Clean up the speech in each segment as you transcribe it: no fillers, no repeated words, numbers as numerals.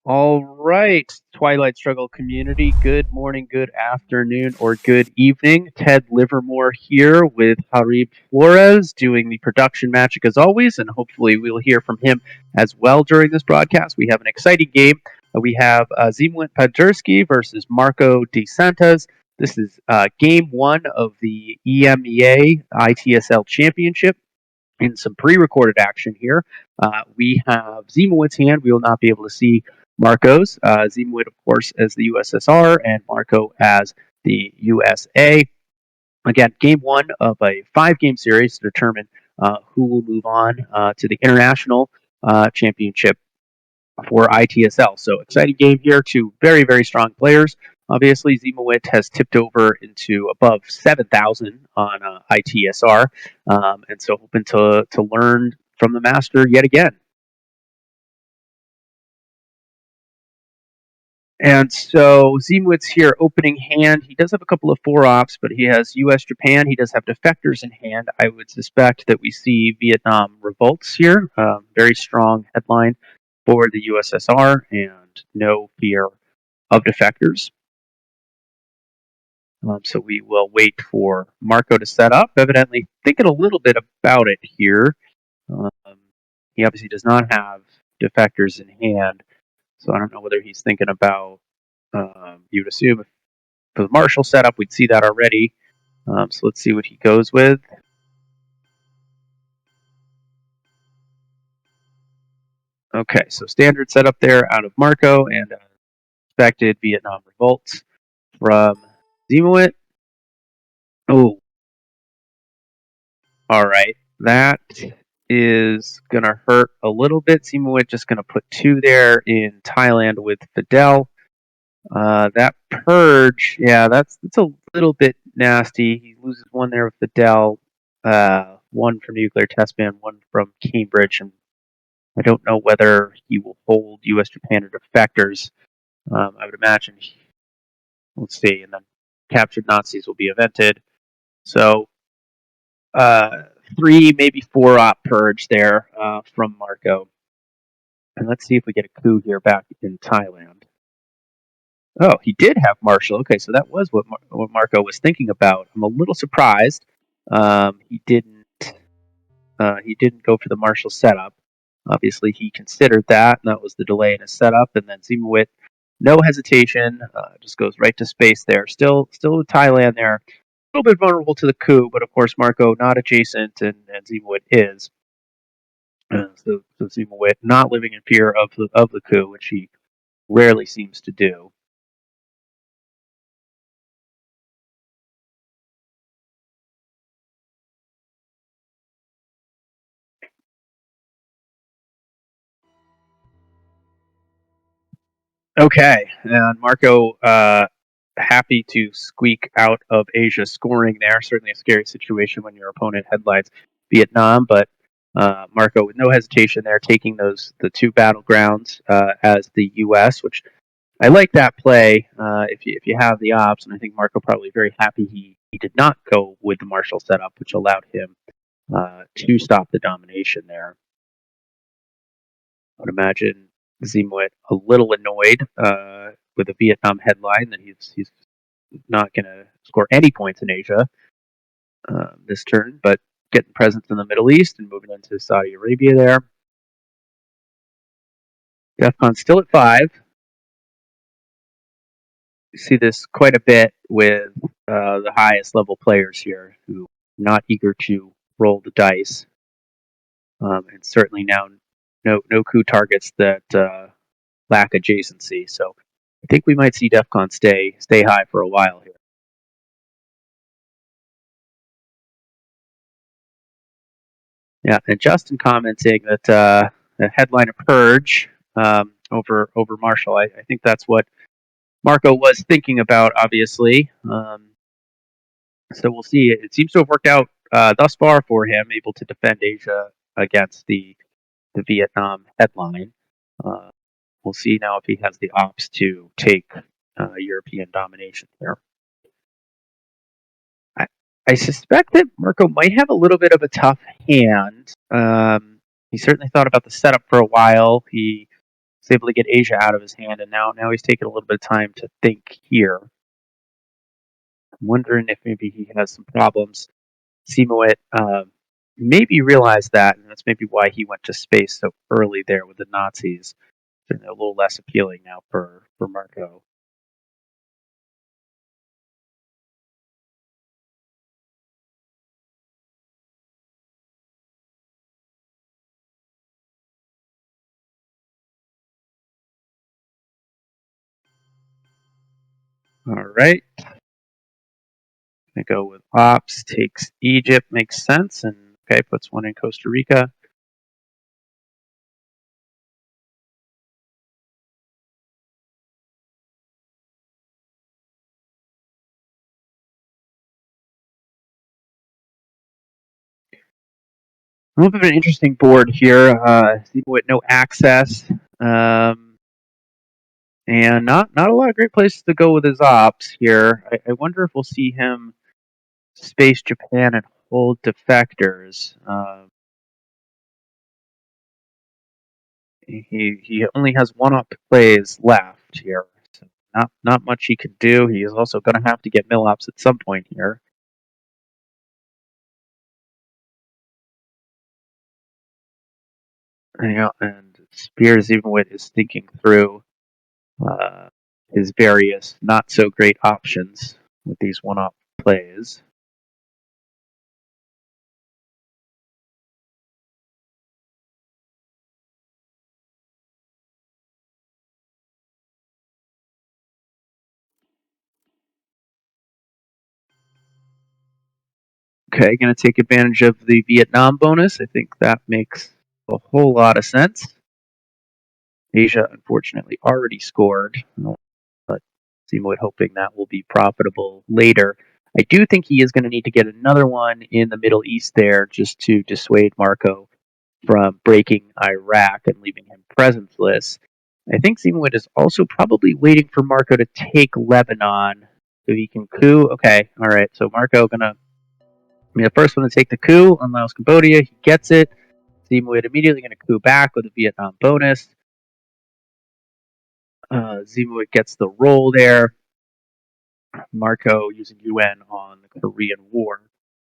All right, Twilight Struggle community, good morning, good afternoon, or good evening. Ted Livermore here with Harib Flores doing the production magic as always, and hopefully we'll hear from him as well during this broadcast. We have an exciting game. We have Ziemowit Pazderski versus Marco De Santis. This is game one of the EMEA ITSL Championship. In some pre-recorded action here, we have Ziemowit's hand. We will not be able to see Marco's. Ziemowit, of course, as the USSR, and Marco as the USA. Again, game one of a 5-game series to determine who will move on to the international championship for ITSL. So exciting game here. Two very, very strong players. Obviously, Ziemowit has tipped over into above 7,000 on ITSR, and so hoping to learn from the master yet again. And so Ziemowit's here opening hand. He does have a couple of 4-ops, but he has US Japan. He does have defectors in hand. I would suspect that we see Vietnam revolts here. Very strong headline for the USSR, and no fear of defectors. So we will wait for Marco to set up. Evidently thinking a little bit about it here. He obviously does not have defectors in hand, so I don't know whether he's thinking about, you'd assume if for the Marshall setup, we'd see that already. So let's see what he goes with. Okay, so standard setup there out of Marco, and expected Vietnam revolts from Ziemowit. Oh, all right. That is going to hurt a little bit. Ziemowit just going to put 2 there in Thailand with Fidel. That purge, yeah, that's a little bit nasty. He loses 1 there with Fidel, 1 from Nuclear Test Ban, 1 from Cambridge, and I don't know whether he will hold U.S. Japan or defectors. I would imagine. Let's see, and then captured Nazis will be evented. So 3, maybe 4-op purge there from Marco. And let's see if we get a coup here back in Thailand. Oh, he did have Marshall. Okay, so that was what Marco was thinking about. I'm a little surprised he didn't go for the Marshall setup. Obviously, he considered that, and that was the delay in his setup. And then Ziemowit, no hesitation, just goes right to space there. Still with Thailand there. A little bit vulnerable to the coup, but of course Marco not adjacent, and Ziemowit is. So Ziemowit not living in fear of the coup, which he rarely seems to do. Okay, and Marco happy to squeak out of Asia scoring there. Certainly a scary situation when your opponent headlines Vietnam, but Marco with no hesitation there, taking the 2 battlegrounds as the U.S., which I like that play if you have the ops, and I think Marco probably very happy he did not go with the Marshall setup, which allowed him to stop the domination there. I would imagine Ziemowit a little annoyed with the Vietnam headline that he's not going to score any points in Asia this turn, but getting presence in the Middle East and moving into Saudi Arabia there. DEFCON still at 5. You see this quite a bit with the highest level players here who are not eager to roll the dice, and certainly now no coup targets that lack adjacency. So I think we might see DEFCON stay high for a while here. Yeah, and Justin commenting that the headline of Purge over Marshall. I think that's what Marco was thinking about, obviously. So we'll see. It seems to have worked out thus far for him, able to defend Asia against the Vietnam headline. We'll see now if he has the ops to take European domination there. I suspect that Marco might have a little bit of a tough hand. He certainly thought about the setup for a while. He was able to get Asia out of his hand, and now he's taking a little bit of time to think here. I'm wondering if maybe he has some problems. Ziemowit maybe realized that, and that's maybe why he went to space so early there with the Nazis. Certainly a little less appealing now for Marco. All right. Gonna go with Ops, takes Egypt, makes sense, and okay, puts one in Costa Rica. A little bit of an interesting board here. With no access, and not a lot of great places to go with his ops here. I wonder if we'll see him space Japan and hold defectors. He only has one up plays left here, so not much he can do. He is also going to have to get mill ops at some point here. And Spears Ziemowit is thinking through uh, his various not so great options with these one-up plays. Okay, going to take advantage of the Vietnam bonus. I think that makes a whole lot of sense. Asia, unfortunately, already scored, but Ziemowit hoping that will be profitable later. I do think he is going to need to get another one in the Middle East there just to dissuade Marco from breaking Iraq and leaving him presenceless. I think Ziemowit is also probably waiting for Marco to take Lebanon so he can coup. Okay, all right. So Marco gonna be the first one to take the coup on Laos, Cambodia. He gets it. Ziemowit immediately gonna coup back with a Vietnam bonus. Ziemowit gets the roll there. Marco using UN on the Korean War.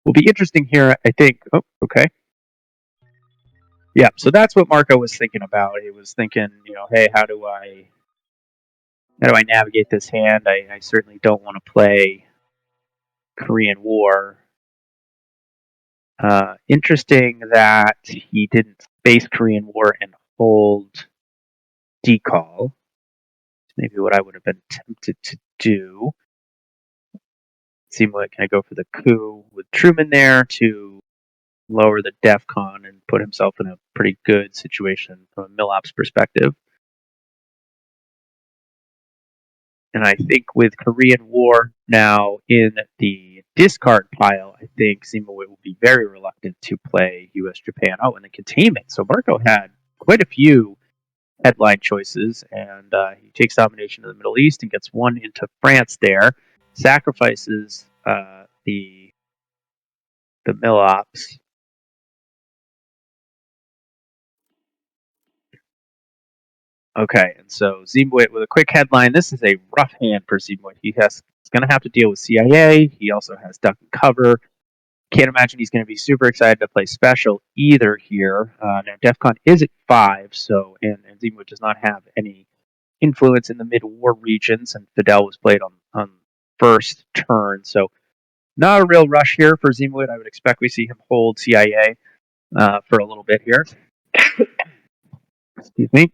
Will be interesting here, I think. Oh, okay. Yeah, so that's what Marco was thinking about. He was thinking, hey, how do I navigate this hand? I certainly don't want to play Korean War. Interesting that he didn't face Korean War and hold decall. Maybe what I would have been tempted to do. Seemed like can I go for the coup with Truman there to lower the DEFCON and put himself in a pretty good situation from a Millop's perspective. And I think with Korean War now in the discard pile, I think Ziemowit will be very reluctant to play U.S. Japan. Oh, and the containment. So Marco had quite a few headline choices, and he takes domination of the Middle East and gets one into France there, sacrifices the Millops. Okay, and so Ziemowit with a quick headline. This is a rough hand for Ziemowit. He's going to have to deal with CIA. He also has duck and cover. Can't imagine he's going to be super excited to play special either here. Now, DEFCON is at 5, so and Ziemowit does not have any influence in the mid-war regions, and Fidel was played on first turn, so not a real rush here for Ziemowit. I would expect we see him hold CIA for a little bit here. Excuse me.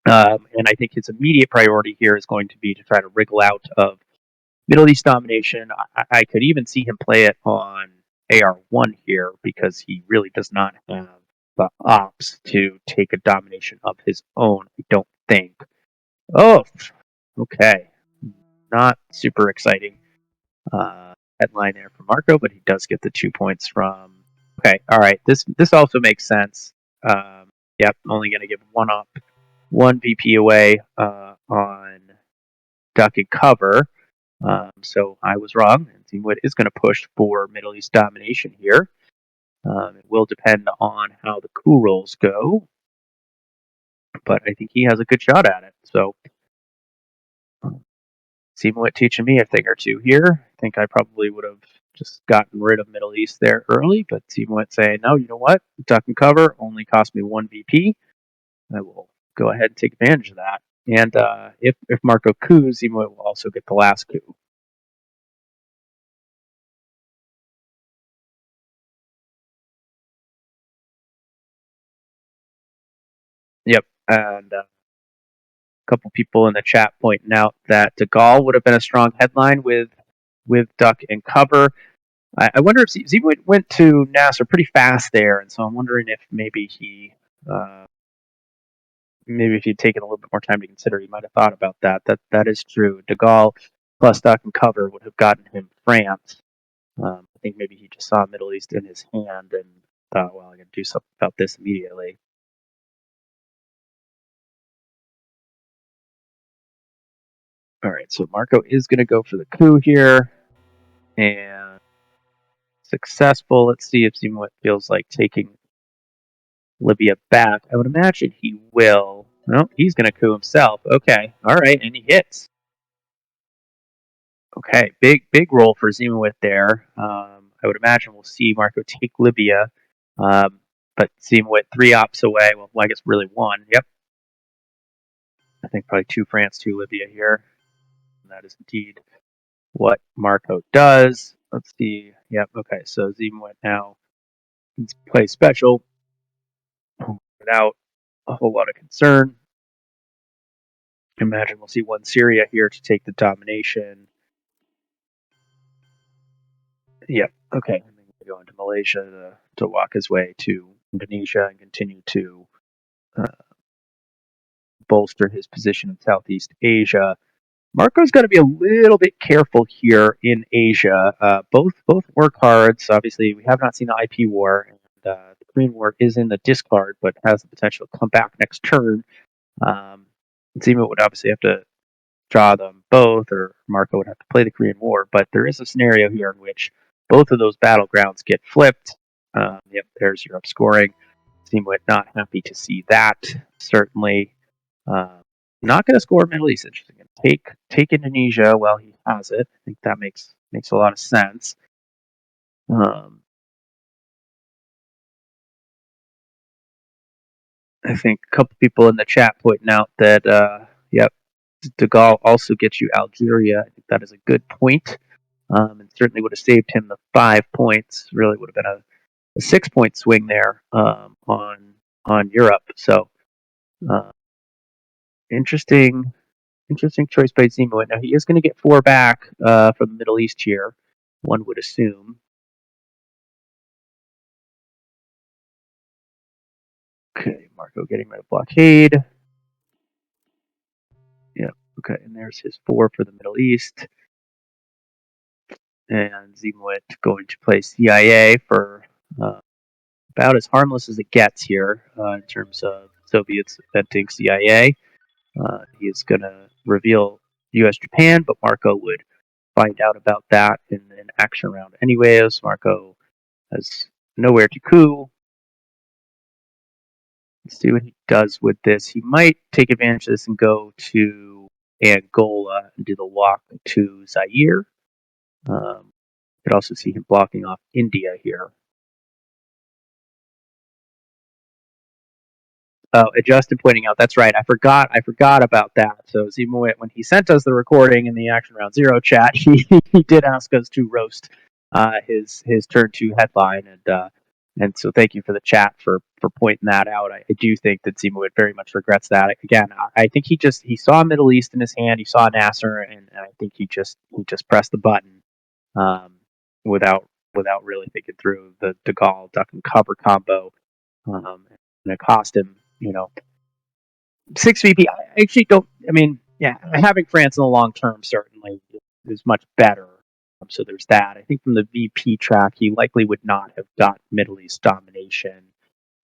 And I think his immediate priority here is going to be to try to wriggle out of Middle East domination. I could even see him play it on AR1 here because he really does not have the ops to take a domination of his own, I don't think. Oh, okay. Not super exciting headline there for Marco, but he does get the 2 points from. Okay, all right. This also makes sense. Yep, only going to give one up, one VP away on duck and cover. So I was wrong, and Ziemowit is going to push for Middle East domination here. It will depend on how the coup rolls go, but I think he has a good shot at it. So Ziemowit teaching me a thing or two here. I think I probably would have just gotten rid of Middle East there early, but Ziemowit saying, no, you know what? Duck and cover only cost me 1 VP. I will go ahead and take advantage of that. And if Marco coups, Ziemowit will also get the last coup. Yep. And a couple people in the chat pointing out that De Gaulle would have been a strong headline with duck and cover. I wonder if Ziemowit went to Nasser pretty fast there, and so I'm wondering if maybe if he'd taken a little bit more time to consider, he might have thought about that. That is true. De Gaulle plus duck and cover would have gotten him France. I think maybe he just saw Middle East in his hand and thought, well, I can do something about this immediately. All right, so Marco is going to go for the coup here, and successful. Let's see if Ziemowit feels like taking Libya back. I would imagine he will. No, he's going to coup himself. Okay, all right, and he hits. Okay, big roll for Ziemowit there. I would imagine we'll see Marco take Libya, but Ziemowit 3 ops away. Well, I guess really 1. Yep, I think probably 2 France, 2 Libya here. And that is indeed what Marco does. Let's see. Yep. Okay. So Ziemowit now plays special without a whole lot of concern. Imagine we'll see 1 Syria here to take the domination. Yep. Okay. And then we go into Malaysia to walk his way to Indonesia and continue to bolster his position in Southeast Asia. Marco's got to be a little bit careful here in Asia. Both war cards. Obviously, we have not seen the IP war, and the Korean War is in the discard, but has the potential to come back next turn. Zima would obviously have to draw them both, or Marco would have to play the Korean War. But there is a scenario here in which both of those battlegrounds get flipped. Yep, there's Europe scoring. Zima not happy to see that. Certainly. Not going to score Middle East. Interesting. Take Indonesia while he has it. I think that makes a lot of sense. I think a couple people in the chat pointing out that yep, De Gaulle also gets you Algeria. I think that is a good point, and certainly would have saved him the 5 points. Really would have been a 6-point swing there on Europe. So interesting choice by Ziemowit. Now he is going to get 4 back from the Middle East here. One would assume. Okay, Marco getting rid of blockade. Yeah, okay, and there's his 4 for the Middle East. And Ziemowit going to play CIA for about as harmless as it gets here in terms of Soviets inventing CIA. He is going to reveal U.S. Japan, but Marco would find out about that in an action round anyways. Marco has nowhere to coup. Let's see what he does with this. He might take advantage of this and go to Angola and do the walk to Zaire. Could also see him blocking off India here. Oh, Justin pointing out, that's right. I forgot about that. So Ziemowit, when he sent us the recording in the Action Round Zero chat, he did ask us to roast his turn 2 headline, and so thank you for the chat for pointing that out. I do think that Ziemowit very much regrets that. Again, I think he saw Middle East in his hand, he saw Nasser, and I think he just pressed the button without really thinking through the De Gaulle duck and cover combo, and it cost him 6 VP. I actually don't. I mean, yeah, having France in the long term certainly is much better. So there's that. I think from the VP track, he likely would not have got Middle East domination.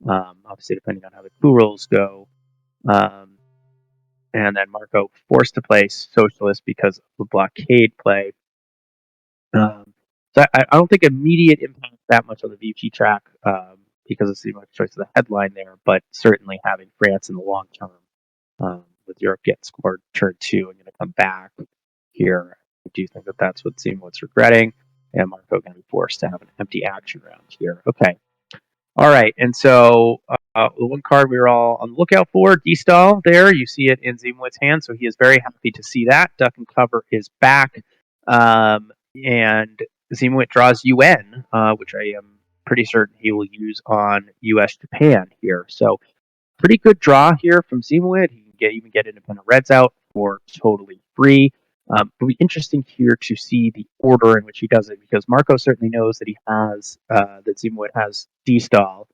Obviously, depending on how the coup rolls go. and then Marco forced to play socialist because of the blockade play. So I don't think immediate impact that much on the VP track because it's the choice of the headline there, but certainly having France in the long term with Europe getting scored turn 2 and going to come back here. I do think that that's what Ziemowit's regretting, and Marco going to be forced to have an empty action round here. Okay. All right, and so the one card we were all on the lookout for, D-Stall there, you see it in Ziemowit's hand, so he is very happy to see that. Duck and Cover is back, and Ziemowit draws UN, which I am pretty certain he will use on US-Japan here. So pretty good draw here from Ziemowit. He can even get independent reds out for totally free. It'll be interesting here to see the order in which he does it because Marco certainly knows that he has that Ziemowit has D-Stall.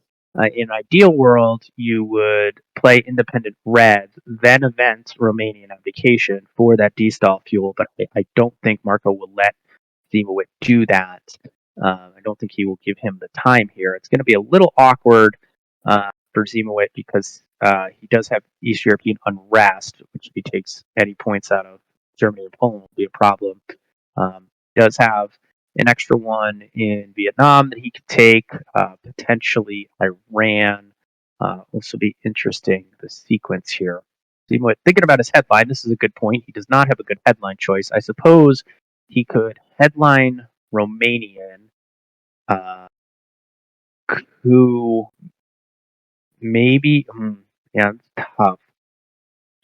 In an ideal world, you would play independent red, then event Romanian abdication for that D-Stall fuel, but I don't think Marco will let Ziemowit do that. I don't think he will give him the time here. It's going to be a little awkward for Ziemowit because he does have East European unrest, which if he takes any points out of Germany or Poland will be a problem. He does have an extra one in Vietnam that he could take, potentially Iran. Also be interesting, the sequence here. Ziemowit, thinking about his headline, this is a good point. He does not have a good headline choice. I suppose he could headline Romanian, who maybe, yeah, it's tough.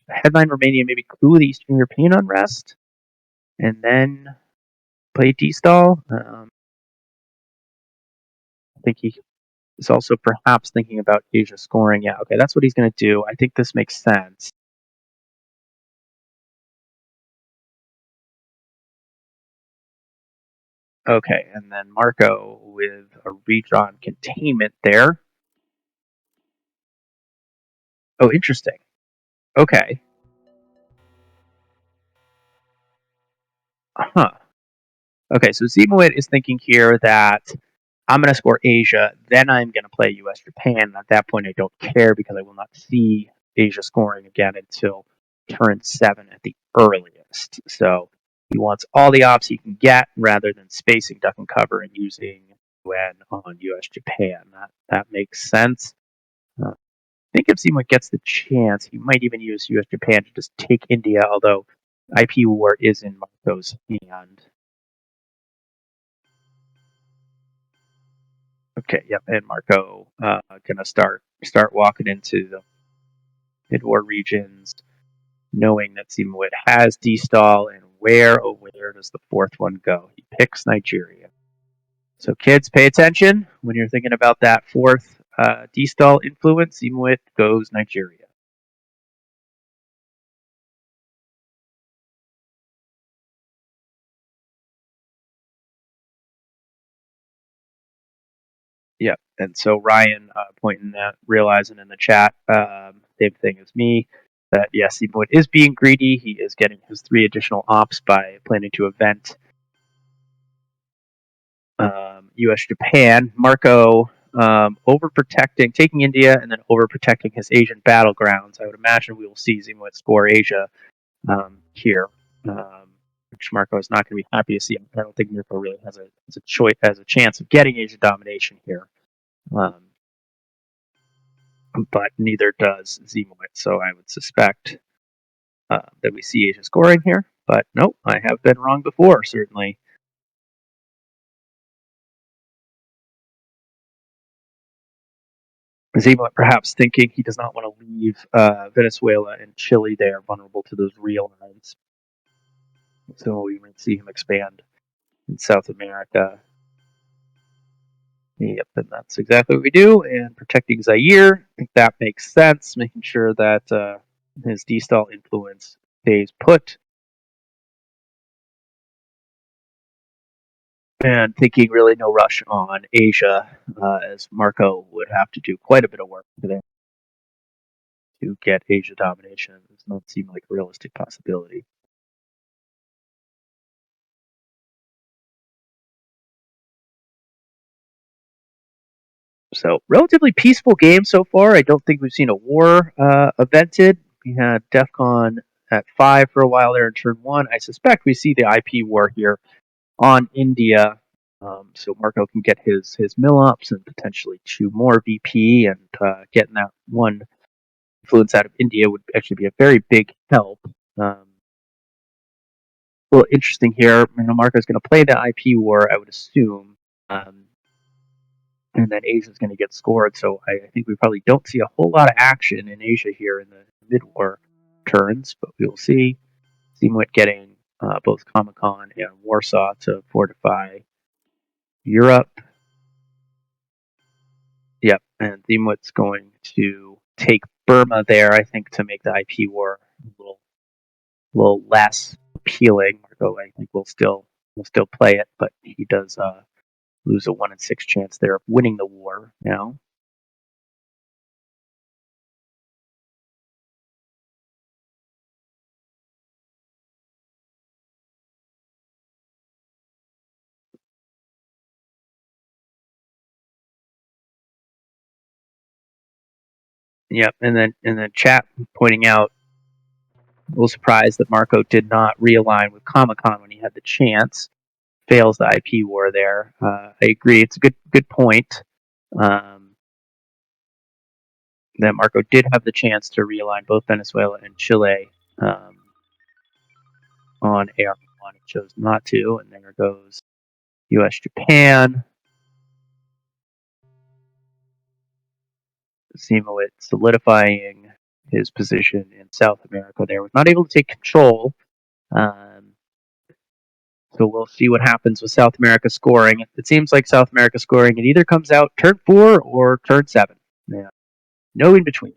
Headline Romania, maybe clue the Eastern European unrest, and then play D-Stall. I think he is also perhaps thinking about Asia scoring. Yeah, okay, that's what he's going to do. I think this makes sense. Okay, and then Marco with a redrawn containment there. Oh, interesting. Okay. Huh. Okay, so Ziemowit is thinking here that I'm going to score Asia, then I'm going to play US Japan. At that point, I don't care because I will not see Asia scoring again until turn 7 at the earliest. So he wants all the ops he can get rather than spacing duck and cover and using UN on US Japan. That makes sense. I think if Ziemowit gets the chance, he might even use US Japan to just take India, although IP war is in Marco's hand. Okay, yep, and Marco gonna start walking into the mid-war regions, knowing that Ziemowit has D-Stall, and where does the fourth one go? He picks Nigeria. So kids, pay attention when you're thinking about that fourth D-Stall influence. Ziemowit goes Nigeria. Yep, and so Ryan pointing that, realizing in the chat, same thing as me, that yes, Ziemowit is being greedy. He is getting his 3 additional ops by planning to event US Japan. Marco overprotecting, taking India, and then overprotecting his Asian battlegrounds. I would imagine we will see Ziemowit score Asia here, which Marco is not going to be happy to see. I don't think Marco really has a choice, has a chance of getting Asia domination here. But neither does Ziemowit, so I would suspect that we see Asia scoring here. But nope, I have been wrong before, certainly. Ziemowit perhaps thinking he does not want to leave Venezuela and Chile there, vulnerable to those real lines. So we might see him expand in South America. Yep, and that's exactly what we do. And protecting Zaire, I think that makes sense, making sure that his D-Stall influence stays put. And thinking really no rush on Asia, as Marco would have to do quite a bit of work today to get Asia domination. It does not seem like a realistic possibility. So relatively peaceful game so far. I don't think we've seen a war evented. We had DEFCON at 5 for a while there in turn 1. I suspect we see the IP war here on India. So Marco can get his mill ups and potentially 2 more VP, and getting that 1 influence out of India would actually be a very big help. A little interesting here. Marco's going to play the IP war, I would assume. And then Asia's going to get scored. So I think we probably don't see a whole lot of action in Asia here in the mid-war turns, but we will see. Ziemowit getting both Comecon and Warsaw to fortify Europe. Yep, and Ziemowit's going to take Burma there, I think, to make the IP war a little less appealing. Marco, I think, will still play it, but he does lose a 1 in 6 chance there of winning the war now. Yep, and then chat pointing out, a little surprised that Marco did not realign with Comecon when he had the chance. Fails the IP war there. I agree. It's a good point. That Marco did have the chance to realign both Venezuela and Chile on AR1. He chose not to, and there goes U.S. Japan. Ziemowit solidifying his position in South America there. Was not able to take control. So we'll see what happens with South America scoring. It seems like South America scoring, it either comes out turn 4 or turn 7. Yeah. No in between.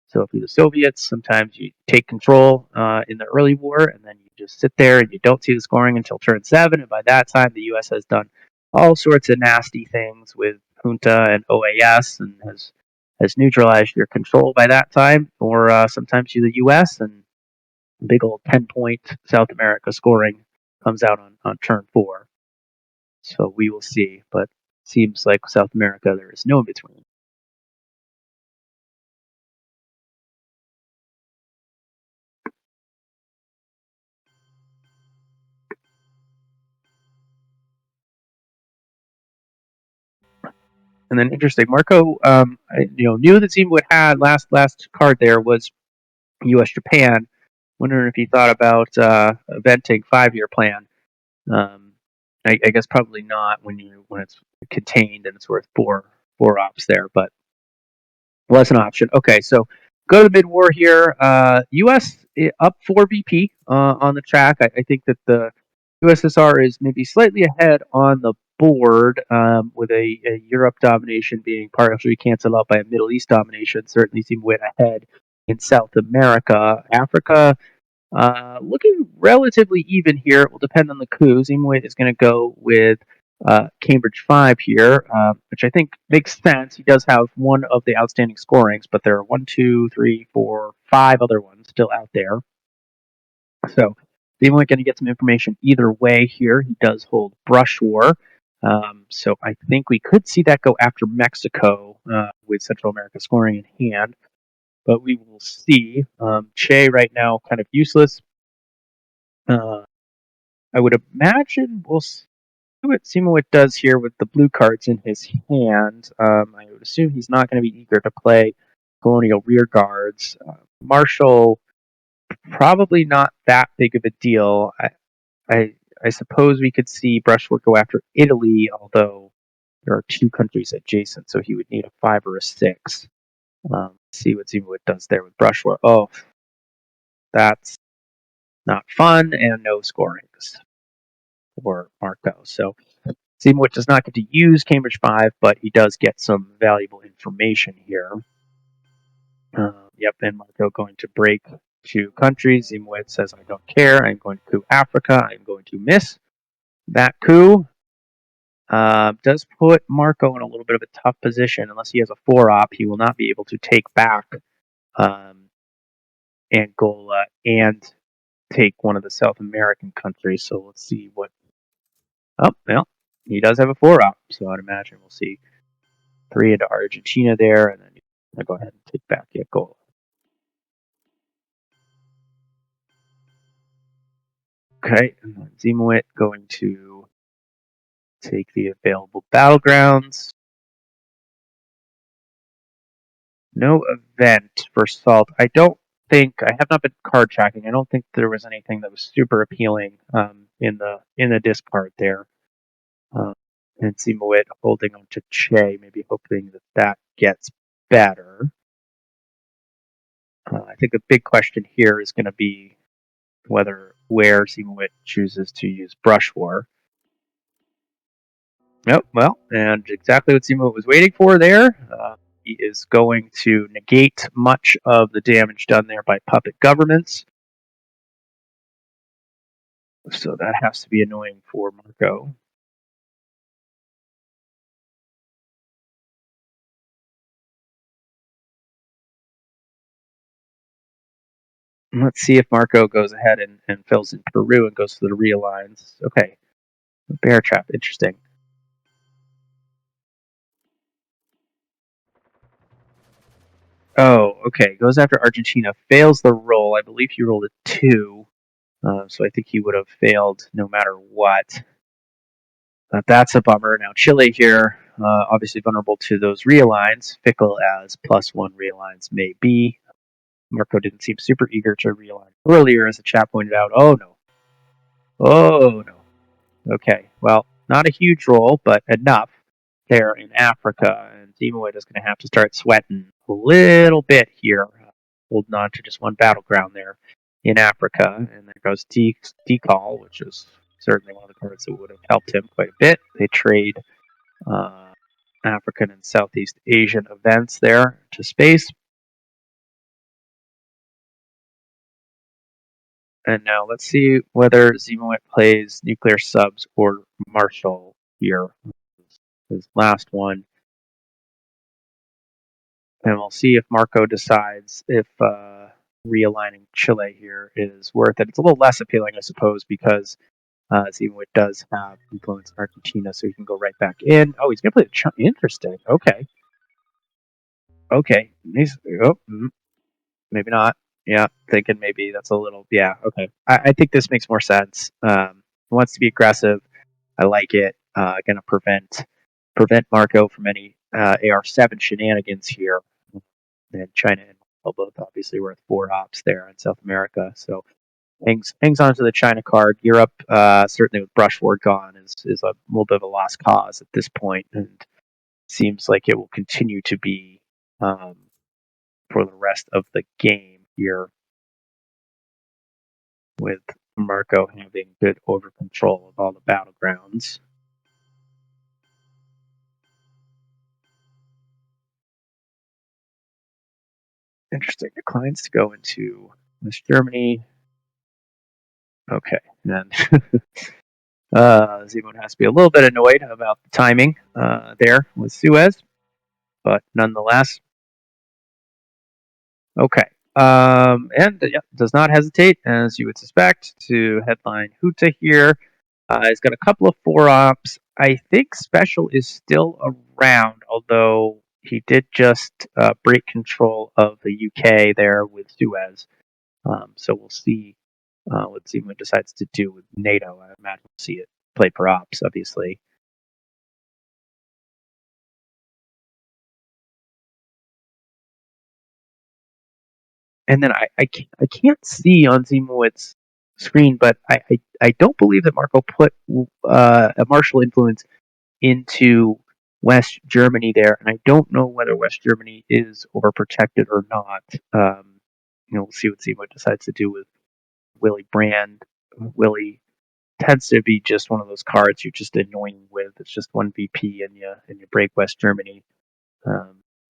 So if you're the Soviets, sometimes you take control in the early war, and then you just sit there and you don't see the scoring until turn 7. And by that time, the U.S. has done all sorts of nasty things with junta and OAS and has neutralized your control by that time. Or sometimes you're the U.S. and big old 10-point South America scoring comes out on turn 4. So we will see, but seems like South America there is no in between. And then interesting, Marco, knew that Ziemowit had last card there was U.S. Japan. Wondering if he thought about eventing 5-year plan. I guess probably not when it's contained and it's worth four ops there, but was an option. Okay, so go to the mid war here. U.S. up 4 VP on the track. I think that the USSR is maybe slightly ahead on the board, with a Europe domination being partially canceled out by a Middle East domination. Certainly seem way ahead in South America. Africa, looking relatively even here. It will depend on the coup. Ziemowit is going to go with Cambridge 5 here, which I think makes sense. He does have one of the outstanding scorings, but there are 1, 2, 3, 4, 5 other ones still out there. So Ziemowit going to get some information either way here. He does hold Brush War. So I think we could see that go after Mexico with Central America scoring in hand. But we will see. Che right now kind of useless. I would imagine we'll see what Ziemowit does here with the blue cards in his hand. I would assume he's not going to be eager to play colonial rear guards. Marshall, probably not that big of a deal. I suppose we could see Brushwork go after Italy, although there are 2 countries adjacent, so he would need a 5 or a 6. See what Ziemowit does there with Brushwork. Oh, that's not fun, and no scorings for Marco. So Ziemowit does not get to use Cambridge 5, but he does get some valuable information here. Yep, and Marco going to break 2 countries. Ziemowit says, I don't care. I'm going to coup Africa. I'm going to miss that coup. Does put Marco in a little bit of a tough position. Unless he has a 4-op, he will not be able to take back Angola and take one of the South American countries. So let's see what... Oh, well, he does have a 4-op, so I'd imagine we'll see 3 into Argentina there, and then I'll go ahead and take back Angola. Okay, and then Ziemowit going to take the available battlegrounds. No event for Salt. I have not been card tracking. I don't think there was anything that was super appealing in the discard there. And Ziemowit holding on to Che, maybe hoping that gets better. I think the big question here is going to be where Ziemowit chooses to use Brush War. Nope, well, and exactly what Ziemowit was waiting for there. He is going to negate much of the damage done there by puppet governments. So that has to be annoying for Marco. Let's see if Marco goes ahead and fills in Peru and goes to the realigns. Okay, bear trap, interesting. Oh, okay. Goes after Argentina, fails the roll. I believe he rolled a 2, so I think he would have failed no matter what. That's a bummer. Now Chile here, obviously vulnerable to those realigns, fickle as +1 realigns may be. Marco didn't seem super eager to realign earlier, as the chat pointed out. Oh no. Oh no. Okay, well, not a huge roll, but enough there in Africa, and Ziemowit is going to have to start sweating a little bit here, holding on to just one battleground there in Africa. And there goes Decall, which is certainly one of the cards that would have helped him quite a bit. They trade uh, African and Southeast Asian events there to space. And now let's see whether Ziemowit plays nuclear subs or Marshall here. His last one. And we'll see if Marco decides if realigning Chile here is worth it. It's a little less appealing, I suppose, because Ziemowit does have influence in Argentina, so he can go right back in. Oh, he's going to play the interesting. Okay. Okay. Maybe not. Yeah, thinking maybe that's a little. Yeah, okay. I think this makes more sense. He wants to be aggressive. I like it. Going to prevent Marco from any AR7 shenanigans here. And China and Mexico both obviously worth 4 ops there in South America. So hangs on to the China card. Europe, certainly with Brush War gone, is a little bit of a lost cause at this point, and seems like it will continue to be for the rest of the game here, with Marco having good over control of all the battlegrounds. Interesting. Declines to go into West Germany. Okay, and Ziemowit has to be a little bit annoyed about the timing there with Suez, but nonetheless, okay. And yeah, does not hesitate, as you would suspect, to headline Huta here. He's got a couple of 4 ops. I think Special is still around, although he did just break control of the UK there with Suez. So we'll see what Ziemowit decides to do with NATO. I imagine we'll see it play for ops, obviously. And then I can't see on Ziemowit's screen, but I don't believe that Marco put a martial influence into West Germany there, and I don't know whether West Germany is overprotected or not. We'll see what Ziemowit decides to do with Willy Brand. Willy tends to be just one of those cards you're just annoying with. It's just one VP and you break West Germany.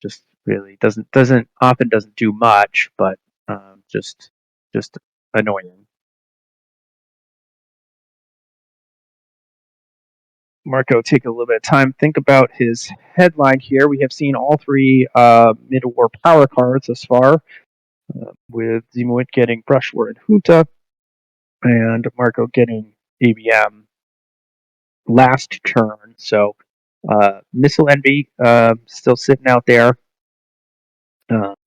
Just really doesn't do much, but just annoying. Marco, take a little bit of time. Think about his headline here. We have seen all 3 mid-war power cards thus far, with Ziemowit getting Brush War and Junta, and Marco getting ABM last turn. So Missile Envy still sitting out there,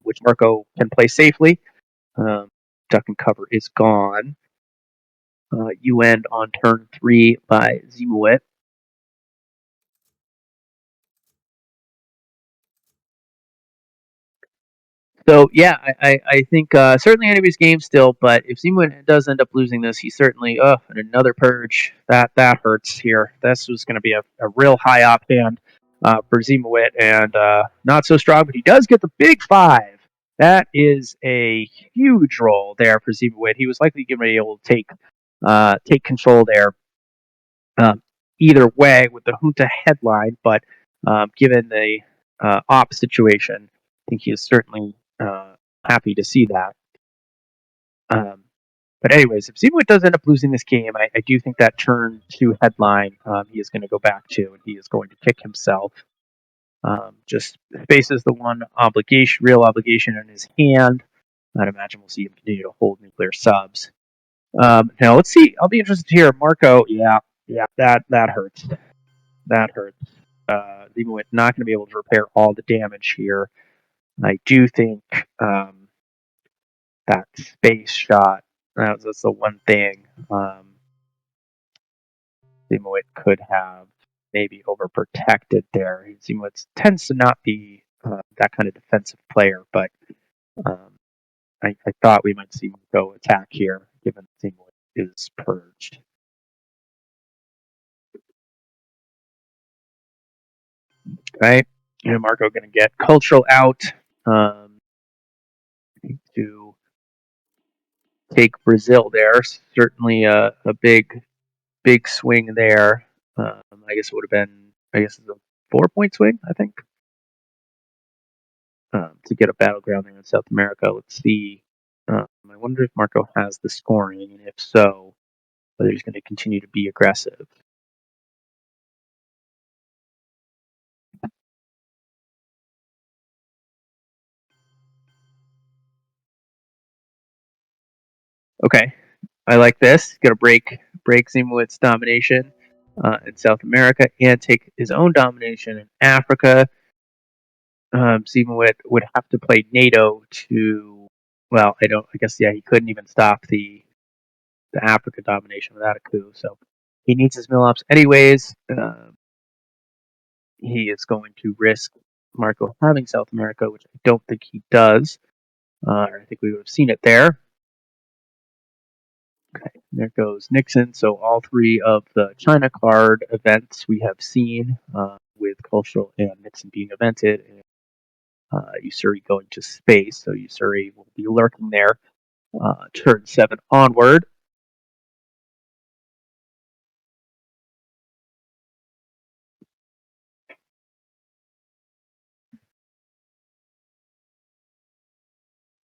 which Marco can play safely. Duck and Cover is gone. You end on turn 3 by Ziemowit. So yeah, I think certainly anybody's game still, but if Ziemowit does end up losing this, he certainly and another purge that hurts here. This was going to be a real high op hand for Ziemowit, and not so strong, but he does get the big 5. That is a huge roll there for Ziemowit. He was likely going to be able to take control there either way with the junta headline, but given the op situation, I think he is certainly happy to see that. But anyways, if Ziemowit does end up losing this game, I do think that turn 2 headline he is going to go back to, and he is going to kick himself. Just faces the one real obligation in his hand. I'd imagine we'll see him continue to hold nuclear subs. Now let's see. I'll be interested to hear Marco. Yeah, that hurts. That hurts. Ziemowit not going to be able to repair all the damage here. I do think that space shot, that's the one thing Ziemowit could have maybe overprotected there. Ziemowit tends to not be that kind of defensive player, but um, I thought we might see Marco attack here, given Ziemowit is purged. Right? Marco going to get cultural out to take Brazil there. Certainly a big swing there. I guess it would have been, it's a 4-point swing, I think, to get a battleground there in South America. Let's see. I wonder if Marco has the scoring, and if so, whether he's going to continue to be aggressive. Okay, I like this. Going to break Ziemowit's domination in South America and take his own domination in Africa. Ziemowit would have to play NATO to. Well, I guess he couldn't even stop the Africa domination without a coup. So he needs his mill ops anyways. He is going to risk Marco having South America, which I don't think he does. I think we would have seen it there. Okay, there goes Nixon. So all 3 of the China card events we have seen with Cultural and Nixon being evented, and Usuri going to space. So Usuri will be lurking there turn 7 onward.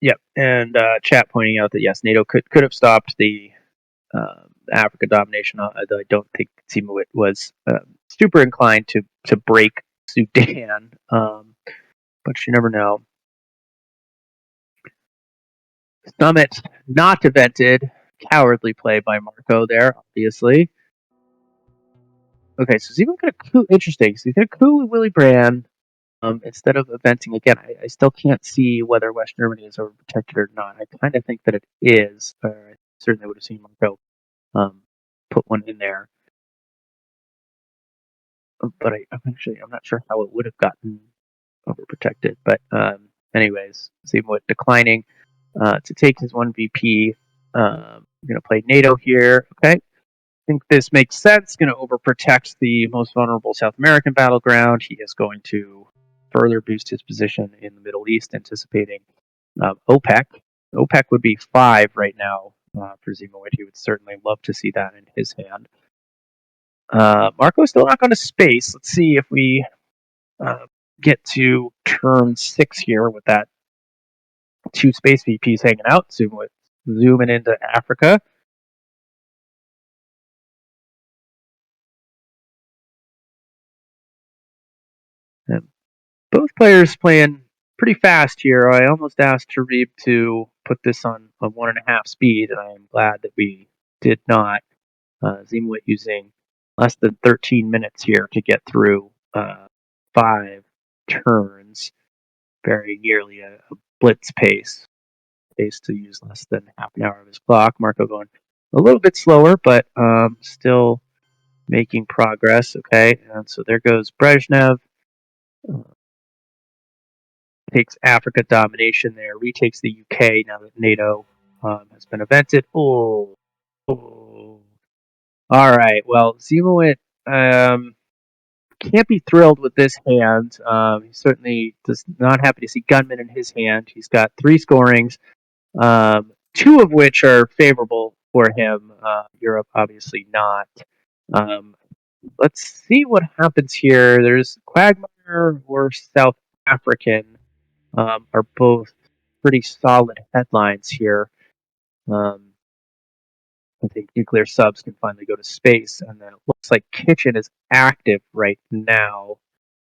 Yep, and chat pointing out that yes, NATO could have stopped the Africa domination, although I don't think Ziemowit was super inclined to break Sudan, but you never know. Summit not evented. Cowardly play by Marco there, obviously. Okay, so Ziemowit got a coup. Interesting. So he's got a coup with Willy Brandt. Instead of eventing again, I still can't see whether West Germany is overprotected or not. I kind of think that it is. I certainly would have seen Marco put one in there, but I'm not sure how it would have gotten overprotected. But anyways, Ziemowit declining to take his 1 VP. I'm going to play NATO here. Okay. I think this makes sense. Going to overprotect the most vulnerable South American battleground. He is going to further boost his position in the Middle East, anticipating OPEC. OPEC would be 5 right now for Ziemowit. He would certainly love to see that in his hand. Marco's still not going to space. Let's see if we get to turn 6 here with that 2 space VPs hanging out. Zooming into Africa. And both players playing pretty fast here. I almost asked Tarib to put this on 1.5 speed, and I am glad that we did not. Ziemowit using less than 13 minutes here to get through 5 turns, very nearly a blitz pace to use less than half an hour of his clock. Marco going a little bit slower, but still making progress. Okay, and so there goes Brezhnev. Takes Africa domination there, retakes the UK now that NATO has been invented. Oh. All right. Well, Ziemowit can't be thrilled with this hand. He certainly does not happy to see gunmen in his hand. He's got 3 scorings, 2 of which are favorable for him. Europe, obviously not. Um, let's see what happens here. There's Quagmire or South African are both pretty solid headlines here. I think nuclear subs can finally go to space, and then it looks like Kitchen is active right now.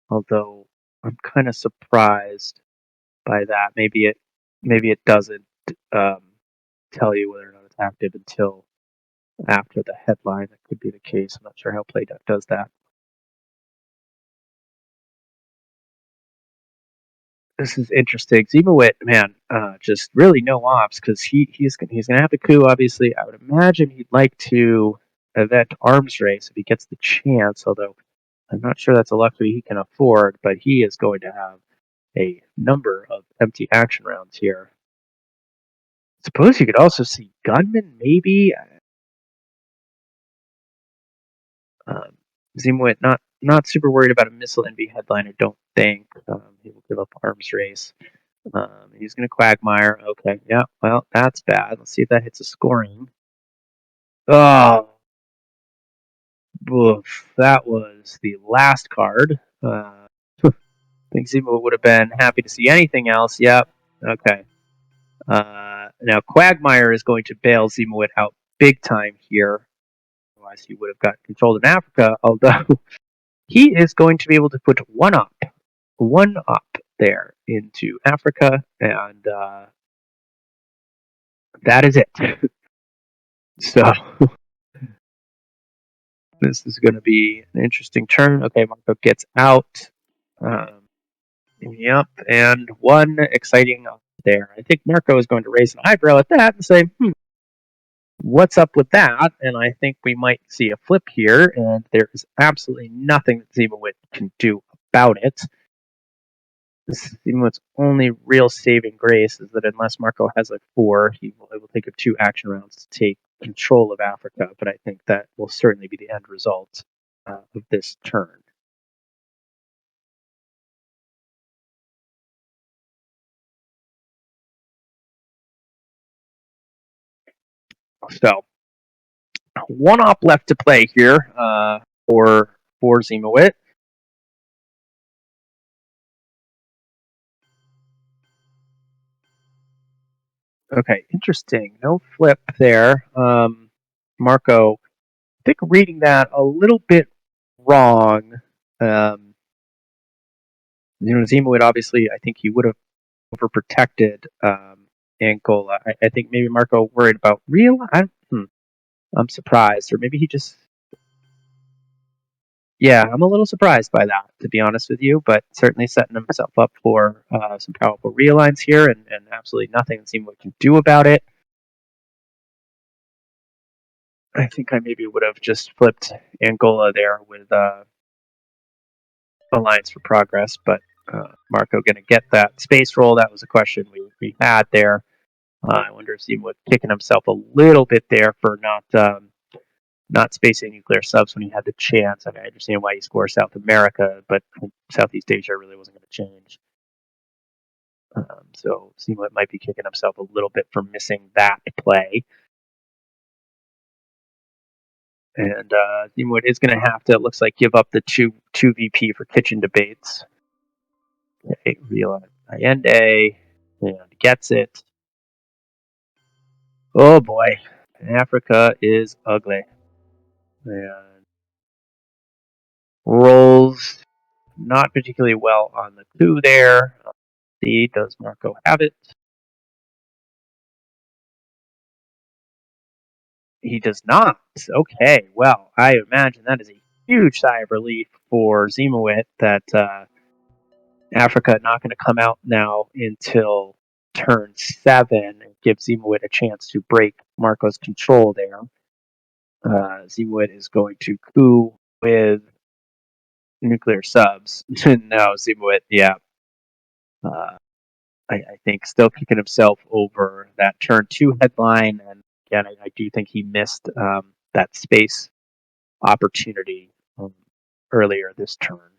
Although I'm kind of surprised by that. Maybe it doesn't um, tell you whether or not it's active until after the headline. That could be the case. I'm not sure how Playdeck does that. This is interesting. Ziemowit, man, just really no ops because he's gonna have to coup. Obviously, I would imagine he'd like to event arms race if he gets the chance. Although I'm not sure that's a luxury he can afford. But he is going to have a number of empty action rounds here. Suppose you could also see gunmen, maybe. Ziemowit not super worried about a missile envy headline. I don't think he will give up arms race. He's going to Quagmire. Okay, yeah, well, that's bad. Let's see if that hits a scoring. Oh, oof, that was the last card. I think Zima would have been happy to see anything else. Yep, okay. Now, Quagmire is going to bail Ziemowit out big time here. Otherwise, he would have got controlled in Africa, although he is going to be able to put one up there into Africa, and that is it. So this is going to be an interesting turn. Okay, Marco gets out. Yep, and one exciting up there. I think Marco is going to raise an eyebrow at that and say, what's up with that? And I think we might see a flip here, and there is absolutely nothing that Ziemowit can do about it. Ziemowit's only real saving grace is that unless Marco has a 4, it will take him 2 action rounds to take control of Africa, but I think that will certainly be the end result of this turn. So, 1 op left to play here for Ziemowit. Okay, interesting. No flip there. Marco, I think reading that a little bit wrong. Ziemowit, obviously, I think he would have overprotected Angola. I think maybe Marco worried about real. I'm surprised, or maybe he just. Yeah, I'm a little surprised by that, to be honest with you. But certainly setting himself up for some powerful realigns here, and absolutely nothing Ziemowit can do about it. I think I maybe would have just flipped Angola there with Alliance for Progress, but Marco going to get that space roll. That was a question we had there. I wonder if Ziemowit kicking himself a little bit there for not spacing nuclear subs when he had the chance. I mean, I understand why he scores South America, but Southeast Asia really wasn't going to change. So Ziemowit might be kicking himself a little bit for missing that play. And Ziemowit is going to have to, it looks like, give up the 2 VP for kitchen debates. Okay, Real Allende, and gets it. Oh boy, Africa is ugly. And rolls not particularly well on the coup there. See, does Marco have it? He does not. Okay, well, I imagine that is a huge sigh of relief for Ziemowit that Africa not going to come out now until turn 7 and give Ziemowit a chance to break Marco's control there. Ziemowit is going to coup with nuclear subs. No, Ziemowit, yeah. I think still kicking himself over that turn 2 headline. And again, I do think he missed that space opportunity earlier this turn.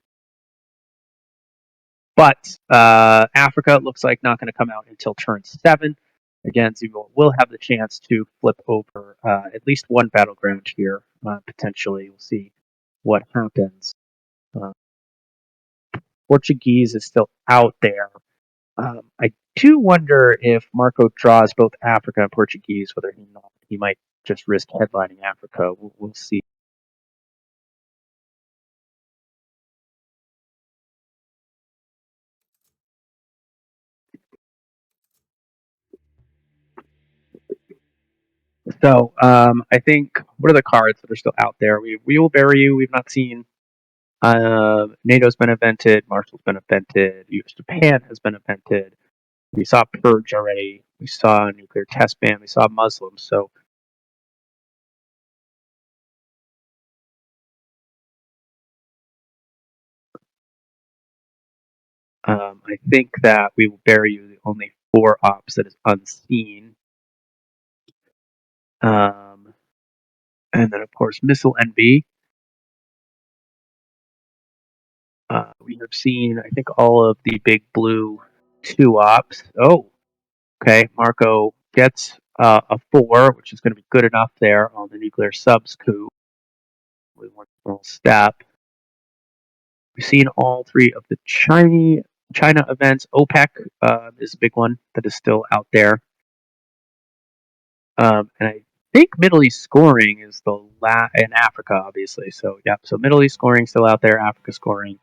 But Africa looks like not going to come out until turn 7. Again, Ziemowit will have the chance to flip over at least one battleground here, potentially. We'll see what happens. Portuguese is still out there. I do wonder if Marco draws both Africa and Portuguese, whether he might just risk headlining Africa. We'll see. So I think, what are the cards that are still out there? We will bury you. We've not seen. NATO's been invented. Marshall's been invented. US Japan has been invented. We saw Purge already. We saw a nuclear test ban. We saw Muslims. So I think that we will bury you. The only 4 ops that is unseen. And then, of course, Missile NB. We have seen, I think, all of the big blue 2 ops. Oh, okay. Marco gets a 4, which is going to be good enough there on the nuclear subs coup. With one small step. We've seen all 3 of the China events. OPEC is a big one that is still out there. And I think Middle East scoring is the in Africa, obviously. So, yeah. So Middle East scoring still out there. Africa scoring.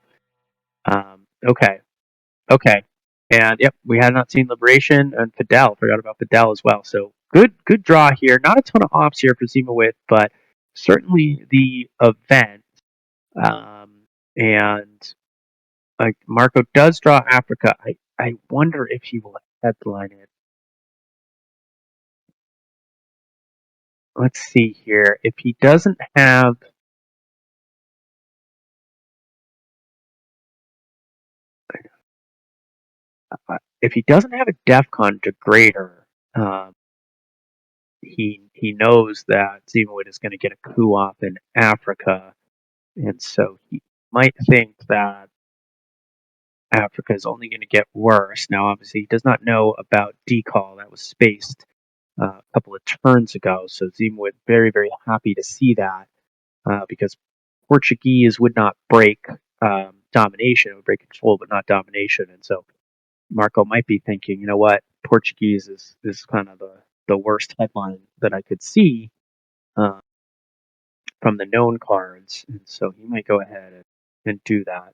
Okay. And yep, we had not seen Liberation and Fidel. Forgot about Fidel as well. So good draw here. Not a ton of ops here for Ziemowit, but certainly the event. And like Marco does draw Africa. I wonder if he will headline it. Let's see here. If he doesn't have a DEFCON degrader, he knows that Ziemowit is going to get a coup off in Africa, and so he might think that Africa is only going to get worse. Now, obviously, he does not know about decall that was spaced a couple of turns ago. So Ziemowit very, very happy to see that because Portuguese would not break domination; it would break control, but not domination. And so Marco might be thinking, you know what, Portuguese is kind of the worst headline that I could see from the known cards, and so he might go ahead and do that.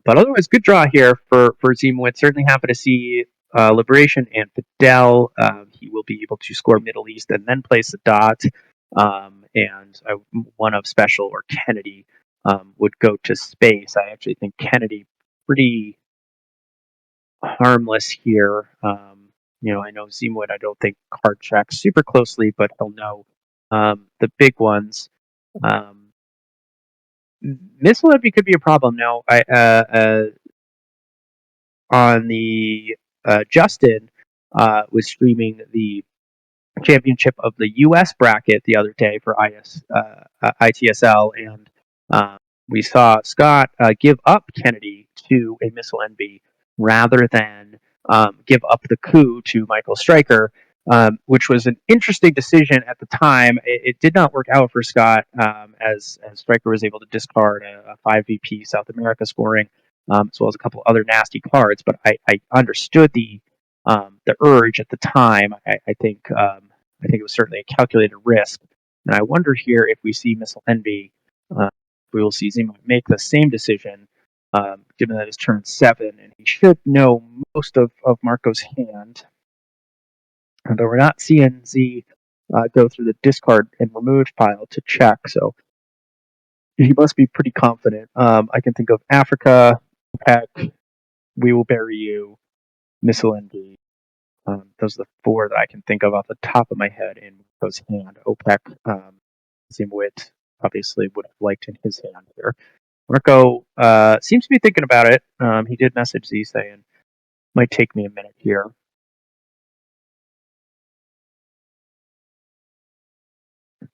But otherwise, good draw here for Ziemowit. Certainly happy to see Liberation and Fidel. He will be able to score Middle East and then place a dot. And one of Special or Kennedy would go to space. I actually think Kennedy pretty harmless here. I know Ziemowit, I don't think card tracks super closely, but he'll know the big ones. Missile Envy could be a problem. Now, on the Justin was streaming the championship of the U.S. bracket the other day for ITSL, and we saw Scott give up Kennedy to a Missile NB rather than give up the coup to Michael Stryker, which was an interesting decision at the time. It did not work out for Scott as Stryker was able to discard a 5 VP South America scoring, as well as a couple other nasty cards. But I understood the urge at the time. I think it was certainly a calculated risk. And I wonder here if we see Missile Envy, we will see Zemo make the same decision, given that it's turn 7, and he should know most of Marco's hand. Although we're not seeing Z go through the discard and remove pile to check, so he must be pretty confident. I can think of Africa, OPEC, We Will Bury You, Missile Envy, Those are the four that I can think of off the top of my head in Marco's hand. OPEC, Ziemowit obviously would have liked in his hand here. Marco seems to be thinking about it. He did message Z saying, might take me a minute here.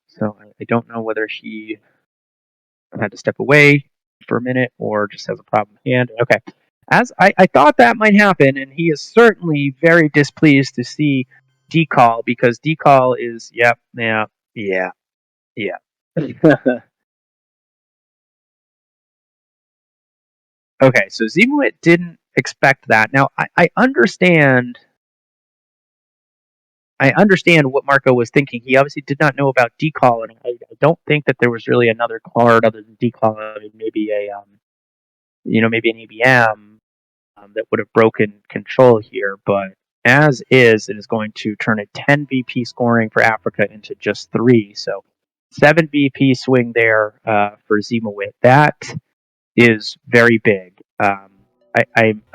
So I don't know whether he had to step away for a minute or just has a problem in hand. Okay. As I thought that might happen, and he is certainly very displeased to see decall because decall is, yep, yeah, yeah, yeah. Okay, so Ziemowit didn't expect that. Now I understand what Marco was thinking. He obviously did not know about decall, and I don't think that there was really another card other than decall. I mean, maybe maybe an EBM that would have broken control here. But as is, it is going to turn a 10 BP scoring for Africa into just 3. So 7 BP swing there for Ziemowit. That is very big. I'm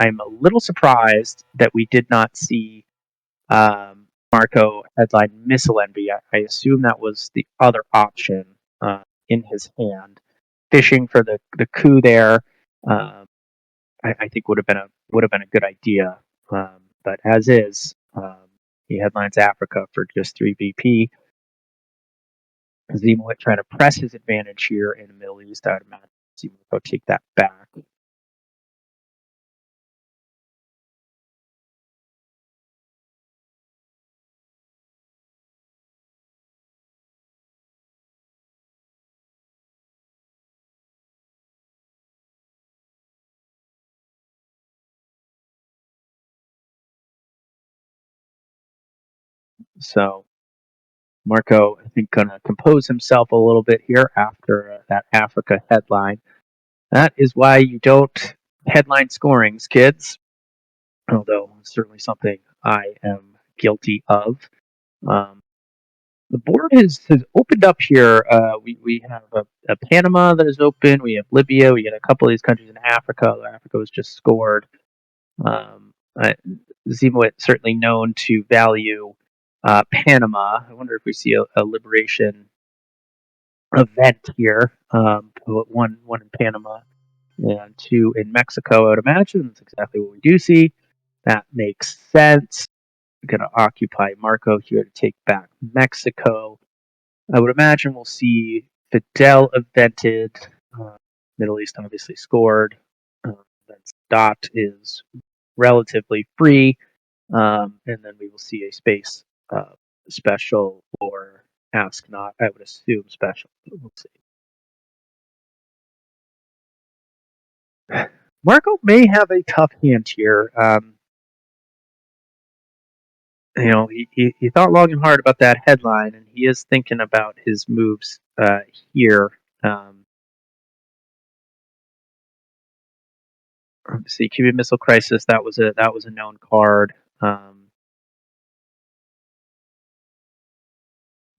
a little surprised that we did not see Marco headline missile envy. I assume that was the other option in his hand. Fishing for the coup there, I think would have been a good idea. But as is, he headlines Africa for just 3 BP. Ziemowit trying to press his advantage here in the Middle East. I would imagine Ziemowit will take that back. So Marco, I think, going to compose himself a little bit here after that Africa headline. That is why you don't headline scorings, kids. Although certainly something I am guilty of. Um, the board has opened up here. We have a Panama that is open. We have Libya. We got a couple of these countries in Africa. Africa was just scored. Um, uh, Ziemowit certainly known to value Panama. I wonder if we see a liberation event here. One in Panama and 2 in Mexico. I would imagine that's exactly what we do see. That makes sense. Going to occupy Marco here to take back Mexico. I would imagine we'll see Fidel evented. Uh, Middle East obviously scored. Then Dot is relatively free. And then we will see a space special or ask not. I would assume special. We'll see. Marco may have a tough hand here. He thought long and hard about that headline, and he is thinking about his moves here. Let's see, Cuban Missile Crisis. That was a known card.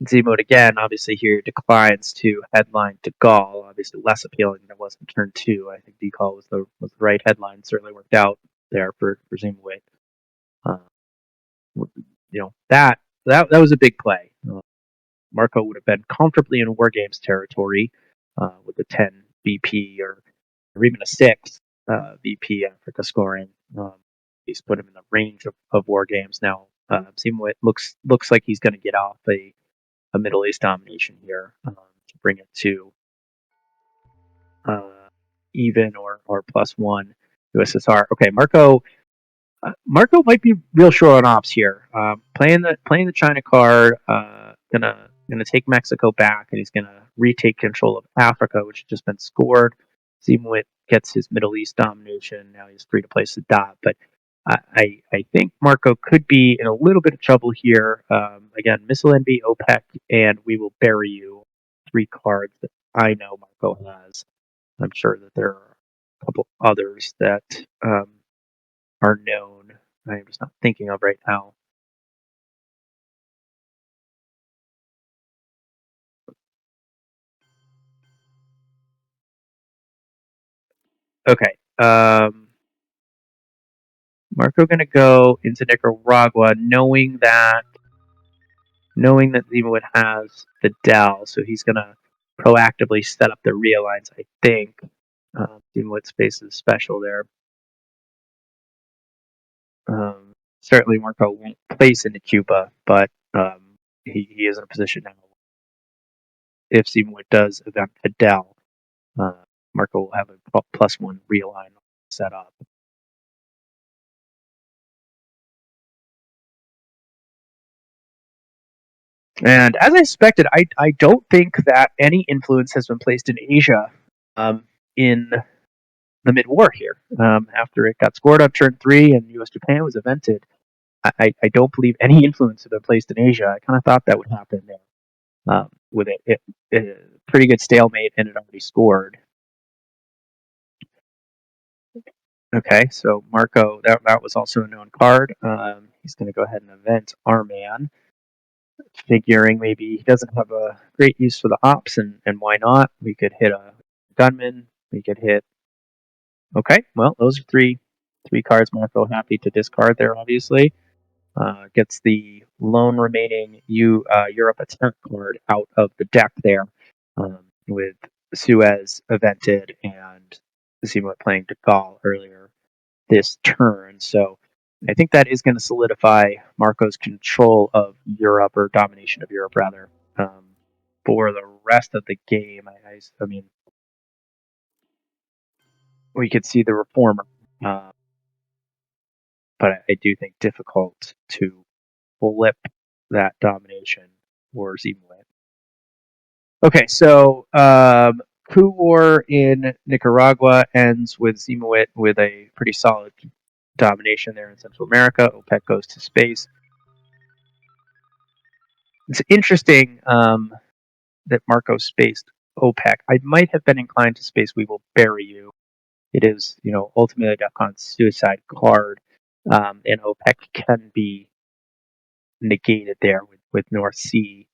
Ziemowit again, obviously here declines to headline De Gaulle. Obviously less appealing than it was in turn 2. I think De Gaulle was the right headline. Certainly worked out there for Ziemowit. Uh, that was a big play. Marco would have been comfortably in War Games territory with a 10 BP or even a 6 BP Africa scoring. He's put him in the range of War Games now. Ziemowit looks like he's going to get off a Middle East domination here to bring it to uh, even or +1 USSR. Okay, Marco might be real short on ops here. Playing the China card, gonna take Mexico back, and he's gonna retake control of Africa, which has just been scored. Ziemowit gets his Middle East domination. Now he's free to place a dot. But I think Marco could be in a little bit of trouble here. Again, Missile NB, OPEC, and We Will Bury You. 3 cards that I know Marco has. I'm sure that there are a couple others that are known. I'm just not thinking of right now. Okay. Marco going to go into Nicaragua, knowing that Ziemowit has the Dell, so he's going to proactively set up the realigns. I think Ziemowit's space is special there. Certainly, Marco won't place into Cuba, but he is in a position now. If Ziemowit does event Fidel, Marco will have a +1 realign set up. And as I expected, I don't think that any influence has been placed in Asia in the mid-war here. After it got scored on turn 3 and U.S. Japan was evented, I don't believe any influence had been placed in Asia. I kind of thought that would happen there with it pretty good stalemate and it already scored. Okay, so Marco, that was also a known card. He's going to go ahead and event our man, figuring maybe he doesn't have a great use for the ops, and why not? We could hit a gunman. We could hit. Okay, well, those are three cards Marco happy to discard there, obviously. Gets the lone remaining Europe attack card out of the deck there, with Suez evented and Ziemowit playing De Gaulle earlier this turn. So I think that is going to solidify Marco's control of Europe, or domination of Europe, rather, for the rest of the game. I mean, we could see the reformer, but I do think difficult to flip that domination for Ziemowit. Okay, so coup war in Nicaragua ends with Ziemowit with a pretty solid domination there in Central America. OPEC goes to space. It's interesting that Marco spaced OPEC. I might have been inclined to space We Will Bury You. It is, ultimately a DEFCON suicide card, and OPEC can be negated there with North Sea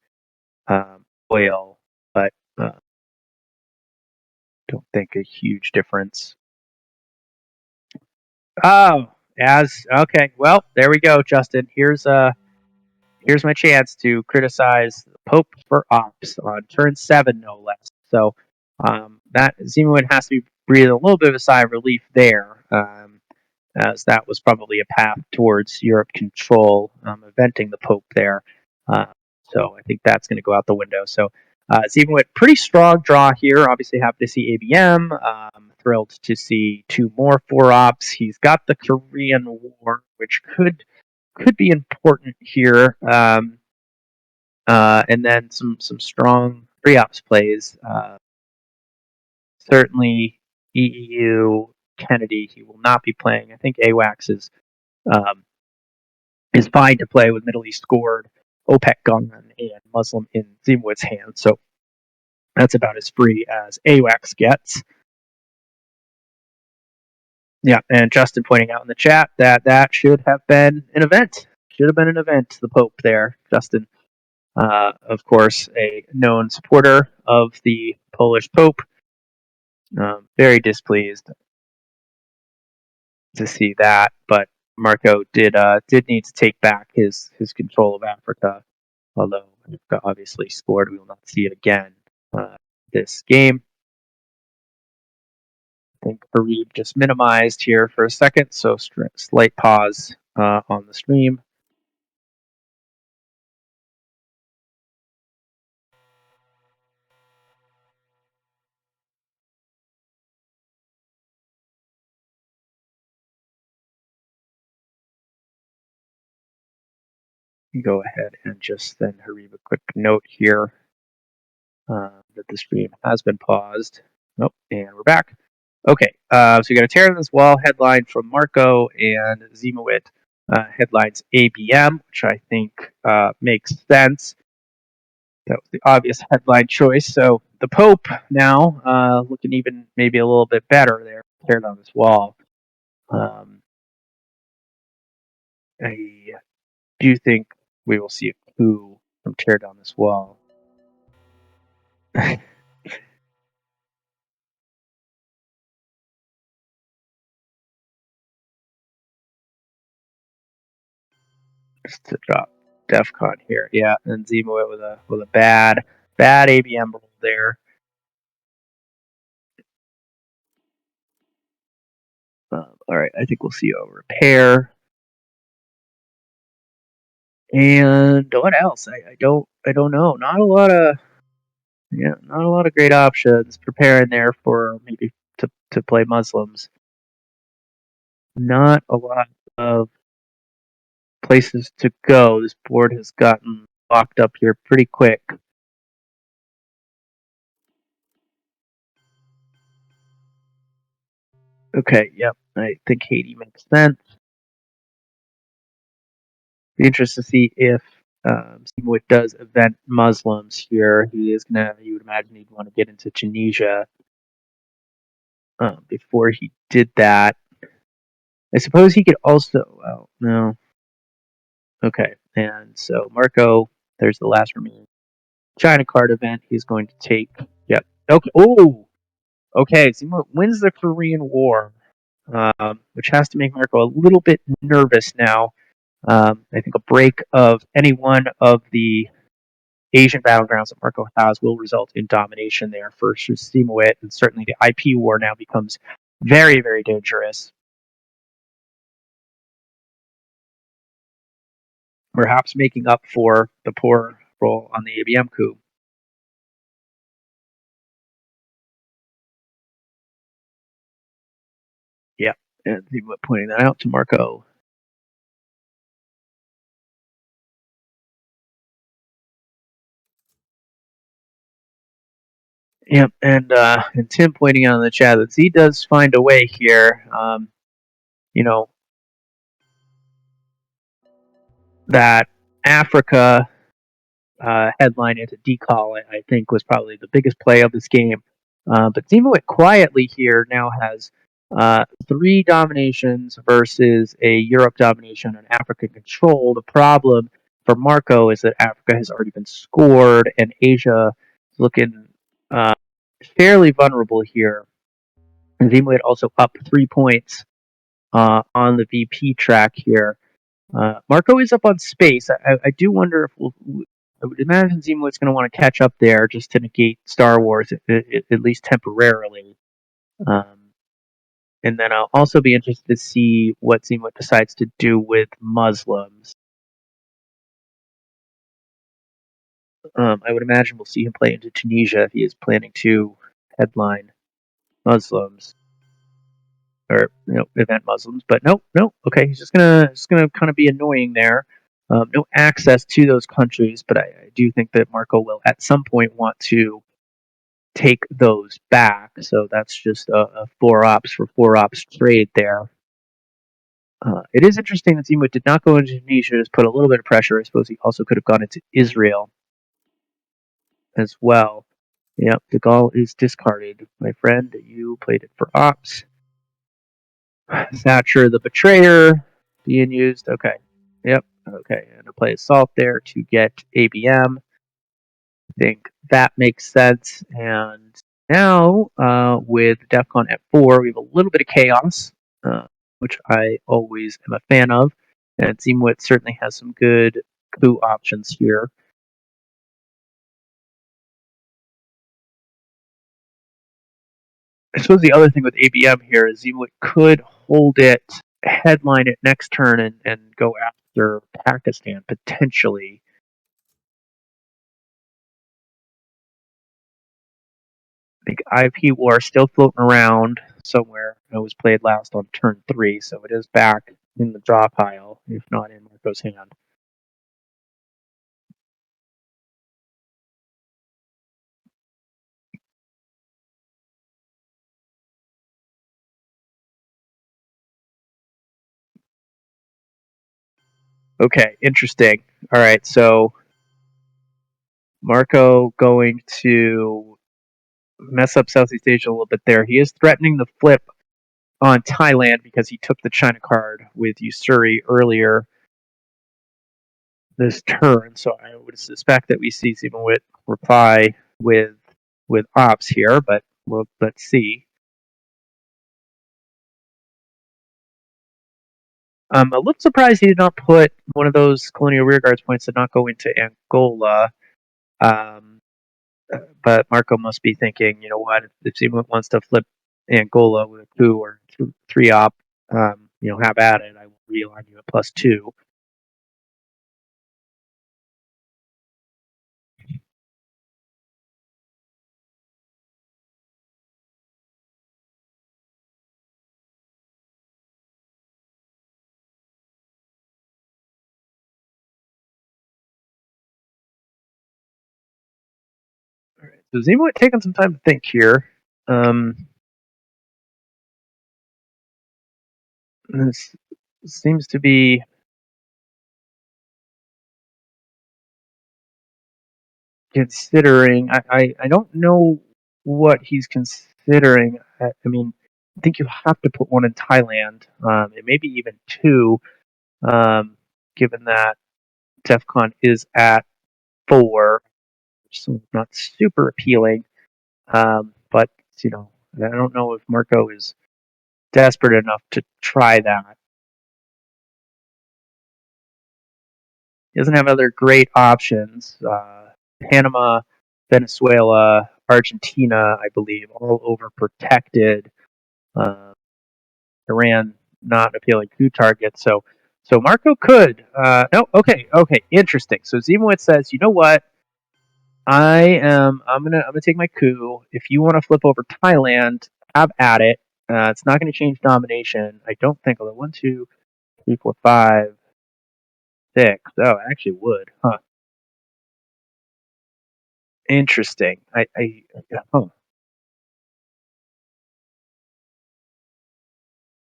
oil, but don't think a huge difference. Oh, okay. Well, there we go, Justin. Here's my chance to criticize the Pope for ops on turn 7, no less. So that Ziemowit has to be breathing a little bit of a sigh of relief there, as that was probably a path towards Europe control, eventing the Pope there. So I think that's going to go out the window. So Ziemowit, pretty strong draw here. Obviously, happy to see ABM. Thrilled to see 2 more 4 ops. He's got the Korean War, which could be important here. And then some strong pre-ops plays. Certainly, EEU Kennedy, he will not be playing. I think AWACS is fine to play with Middle East scored, OPEC gone, and Muslim in Ziemowit's hands. So that's about as free as AWACS gets. Yeah, and Justin pointing out in the chat that should have been an event. Should have been an event, the Pope there, Justin. Of course, a known supporter of the Polish Pope. Very displeased to see that, but Marco did need to take back his control of Africa, although Africa obviously scored. We will not see it again this game. I think Harib just minimized here for a second, so slight pause on the stream. Go ahead and just send Harib a quick note here that the stream has been paused. Oh, and we're back. Okay, so you got a tear in this wall headline from Marco and Ziemowit. Headlines ABM, which I think makes sense. That was the obvious headline choice. So the Pope now looking even maybe a little bit better there, tearing on this wall. I do think we will see a coup from tear down this wall. just to drop DEFCON here. Yeah, and Ziemowit with a bad ABM roll there. All right, I think we'll see a repair. And what else? I don't know. Not a lot of great options preparing there for maybe to play Muslims. Not a lot of places to go. This board has gotten locked up here pretty quick. Okay, yep. I think Haiti makes sense. Be interested to see if Ziemowit does event Muslims here. He would imagine he'd want to get into Tunisia before he did that. I suppose he could also, well, no. Okay, and so Marco, there's the last remaining China card event. He's going to take, yep. Okay, okay. Ziemowit wins the Korean War, which has to make Marco a little bit nervous now. I think a break of any one of the Asian battlegrounds that Marco has will result in domination there for Ziemowit, and certainly the IP war now becomes very, very dangerous. Perhaps making up for the poor roll on the ABM coup. Yeah, and Ziemowit pointing that out to Marco. Yep, and Tim pointing out in the chat that Z does find a way here. You know, that Africa headline into decal, I think, was probably the biggest play of this game. But Ziemowit quietly here now has 3 dominations versus a Europe domination and African control. The problem for Marco is that Africa has already been scored, and Asia is looking uh, fairly vulnerable here. Ziemowit also up 3 points on the VP track here. Marco is up on space. I do wonder if I would imagine Ziemowit's going to want to catch up there just to negate Star Wars, at least temporarily. Um, and then I'll also be interested to see what Ziemowit decides to do with Muslims. I would imagine we'll see him play into Tunisia if he is planning to headline Muslims or event Muslims. But nope. Okay, he's just gonna kind of be annoying there. No access to those countries, but I do think that Marco will at some point want to take those back. So that's just a 4 ops for 4 ops trade there. It is interesting that Ziemowit did not go into Tunisia, just put a little bit of pressure. I suppose he also could have gone into Israel as well. Yep, the Gaul is discarded. My friend, you played it for ops. Thatcher the Betrayer being used. Okay. Yep. Okay. And to play Assault there to get ABM. I think that makes sense. And now, with DEFCON at 4, we have a little bit of chaos, which I always am a fan of. And Ziemowit certainly has some good coup options here. I suppose the other thing with ABM here is Ziemowit could hold it, headline it next turn, and go after Pakistan potentially. I think IP War still floating around somewhere. It was played last on turn 3, so it is back in the draw pile, if not in Marco's hand. Okay, interesting. All right, so Marco going to mess up Southeast Asia a little bit there. He is threatening the flip on Thailand because he took the China card with Usuri earlier this turn. So I would suspect that we see Ziemowit reply with ops here, but let's see. I'm a little surprised he did not put one of those colonial rearguards points to not go into Angola. Um, but Marco must be thinking, you know what, if Ziemowit wants to flip Angola with a coup or three op, have at it. I will realign you at +2. All right, so Ziemowit taking some time to think here. This seems to be considering. I don't know what he's considering. I mean, I think you have to put one in Thailand, and maybe even two, um, given that DEFCON is at 4, so not super appealing. But I don't know if Marco is desperate enough to try that. He doesn't have other great options. Panama, Venezuela, Argentina, I believe, all overprotected. Uh, Iran not appealing coup target. So Marco could. No, okay, interesting. So Ziemowit says, you know what? I'm gonna take my coup. If you want to flip over Thailand, have at it. It's not going to change domination. I don't think. Although 1, 2, 3, 4, 5, 6. Oh, it actually would. Huh. Interesting. Huh.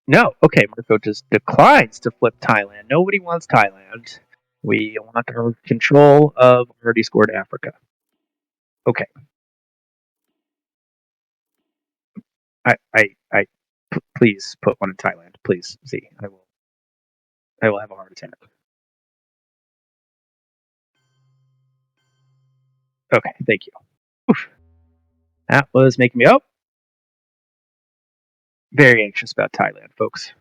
No. Okay, Marco just declines to flip Thailand. Nobody wants Thailand. We want our control of already scored Africa. Okay. I please put one in Thailand. Please. See, I will have a heart attack. Okay, thank you. Oof. That was making me very anxious about Thailand, folks.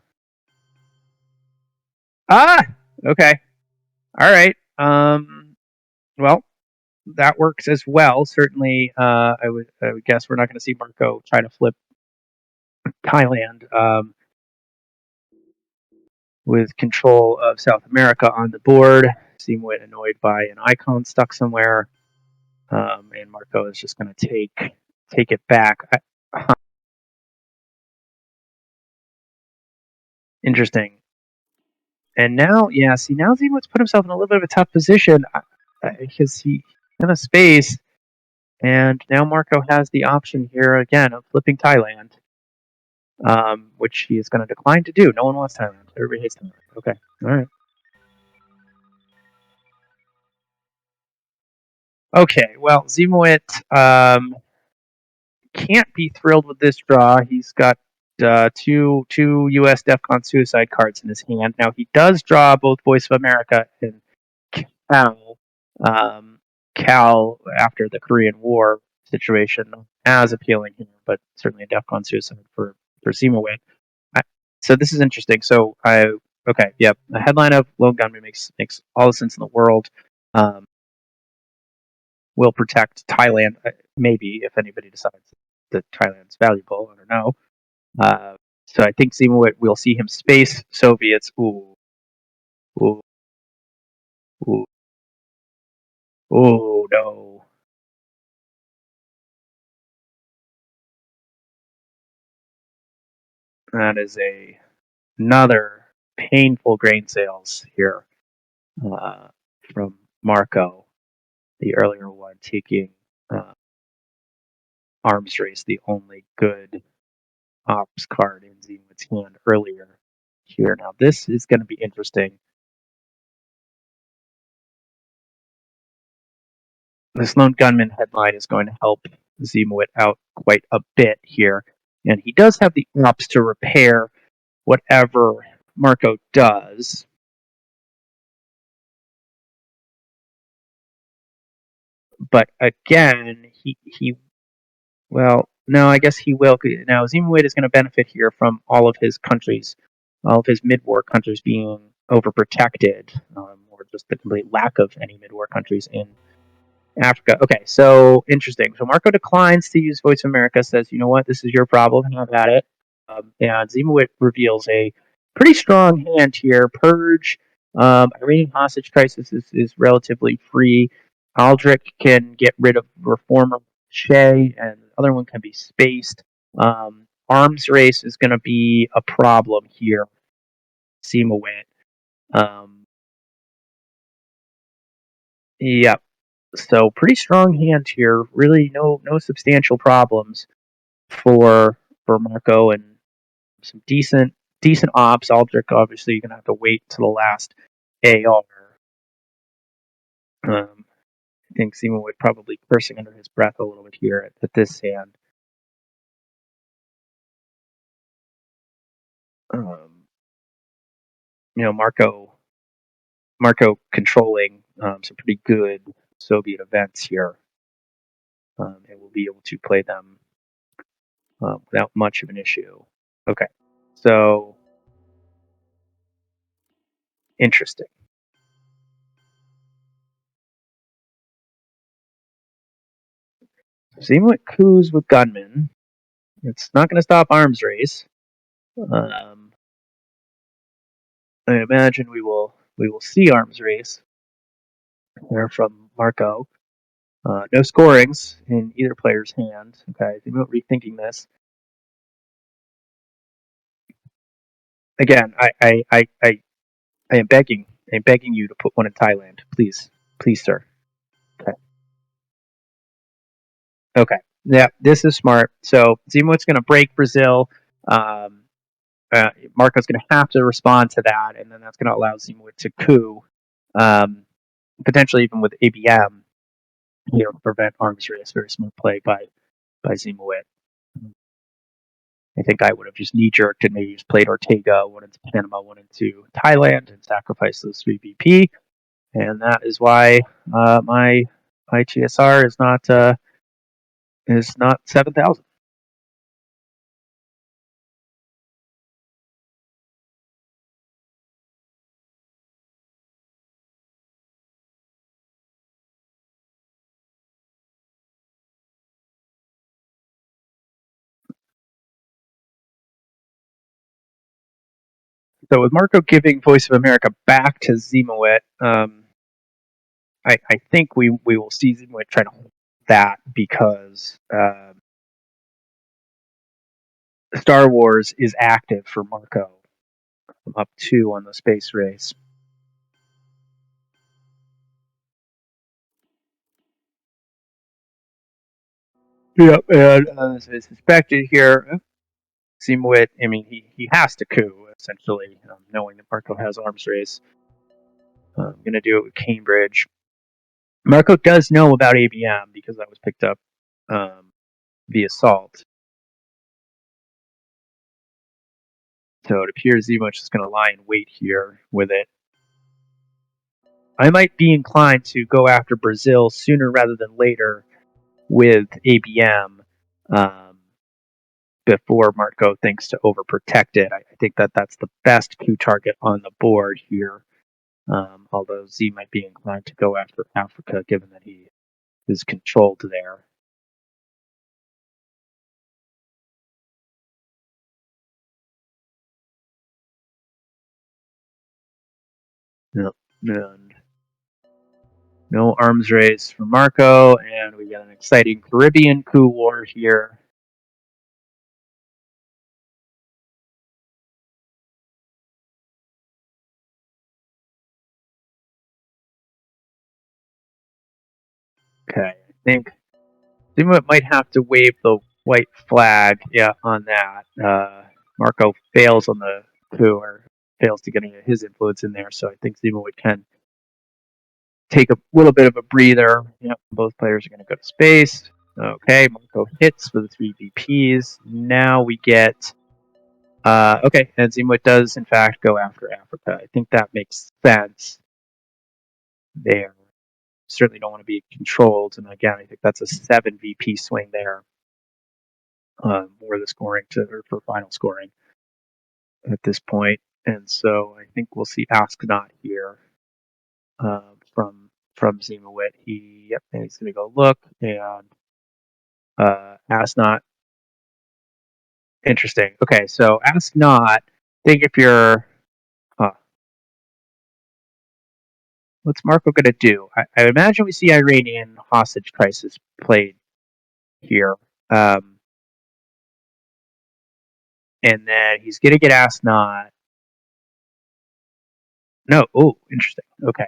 Ah, okay, all right. Well, that works as well. Certainly, I would guess we're not going to see Marco try to flip Thailand with control of South America on the board. Seemingly annoyed by an icon stuck somewhere, and Marco is just going to take it back. Interesting. And now, yeah, see, now Ziemowit's put himself in a little bit of a tough position because he's in a space, and now Marco has the option here again of flipping Thailand, which he is going to decline to do. No one wants Thailand. Everybody hates Thailand. Okay, all right. Okay, well, Ziemowit can't be thrilled with this draw. He's got two U.S. DEFCON suicide cards in his hand. Now he does draw both Voice of America and Cal. Cal after the Korean War situation as appealing here, but certainly a DEFCON suicide for Ziemowit. So this is interesting. So yep. The headline of Lone Gunman makes all the sense in the world. Um, will protect Thailand, maybe if anybody decides that Thailand's valuable. I don't know. So I think Ziemowit will see him space Soviets. Ooh, ooh, ooh, ooh, no. That is another painful grain sales here uh, from Marco, the earlier one, taking uh, arms race, the only good ops card in Ziemowit's hand earlier here. Now this is going to be interesting. This lone gunman headline is going to help Ziemowit out quite a bit here, and he does have the ops to repair whatever Marco does. But again, he well, no, I guess he will. Now Ziemowit is going to benefit here from all of his countries all of his mid-war countries being overprotected, or just the complete lack of any mid-war countries in Africa. Okay, so interesting. So Marco declines to use Voice of America, says, you know what, this is your problem, have at it. And Ziemowit reveals a pretty strong hand here. Purge, Iranian hostage crisis is relatively free. Aldrich can get rid of reformer Shea, and the other one can be spaced. Arms race is going to be a problem here. Ziemowit. Yep. So pretty strong hand here. Really, no substantial problems for Marco, and some decent ops. Aldrich, obviously, you're gonna have to wait till the last AR. I think Seaman would probably cursing under his breath a little bit here at this hand. Marco controlling some pretty good Soviet events here, and will be able to play them without much of an issue. Okay, so interesting. Seeing what coups with gunmen, it's not going to stop arms race. I imagine we will see arms race there from Marco. No scorings in either player's hand. Okay, I'm not rethinking this. Again, I am begging you to put one in Thailand, please, sir. Okay. Yeah, this is smart. So Ziemowit's going to break Brazil. Um, Marco's going to have to respond to that, and then that's going to allow Ziemowit to coup, potentially even with ABM, to prevent arms race. Very smart play by Ziemowit. I think I would have just knee jerked and maybe just played Ortega, one into Panama, one into Thailand, and sacrificed those 3 BP. And that is why my ITSR is not 7,000. So with Marco giving Voice of America back to Ziemowit, I think we will see Ziemowit try to hold that, because Star Wars is active for Marco. I'm up 2 on the space race. Yep, and as I suspected here, Ziemowit, I mean, he has to coup, essentially, knowing that Marco has arms race. I'm going to do it with Cambridge. Marco does know about ABM because that was picked up via Salt. So it appears Ziemowit's just going to lie in wait here with it. I might be inclined to go after Brazil sooner rather than later with ABM, before Marco thinks to overprotect it. I think that's the best coup target on the board here. Although Z might be inclined to go after Africa, given that he is controlled there. And no arms race for Marco, and we get an exciting Caribbean coup war here. Okay, I think Ziemowit might have to wave the white flag, on that. Marco fails on the coup, or fails to get any of his influence in there, so I think Ziemowit can take a little bit of a breather. Yep, both players are going to go to space. Okay, Marco hits for the 3 VPs. Now we get... okay, and Ziemowit does, in fact, go after Africa. I think that makes sense there. Certainly don't want to be controlled, and again, I think that's a 7 VP swing there. More the scoring or for final scoring at this point. And so I think we'll see Ask Not here from Ziemowit. He's going to go look and Ask Not. Interesting. Okay, so Ask Not. Think if you're. What's Marco going to do? I imagine we see Iranian hostage crisis played here. And then he's going to get Ask Not. No. Oh, interesting. Okay.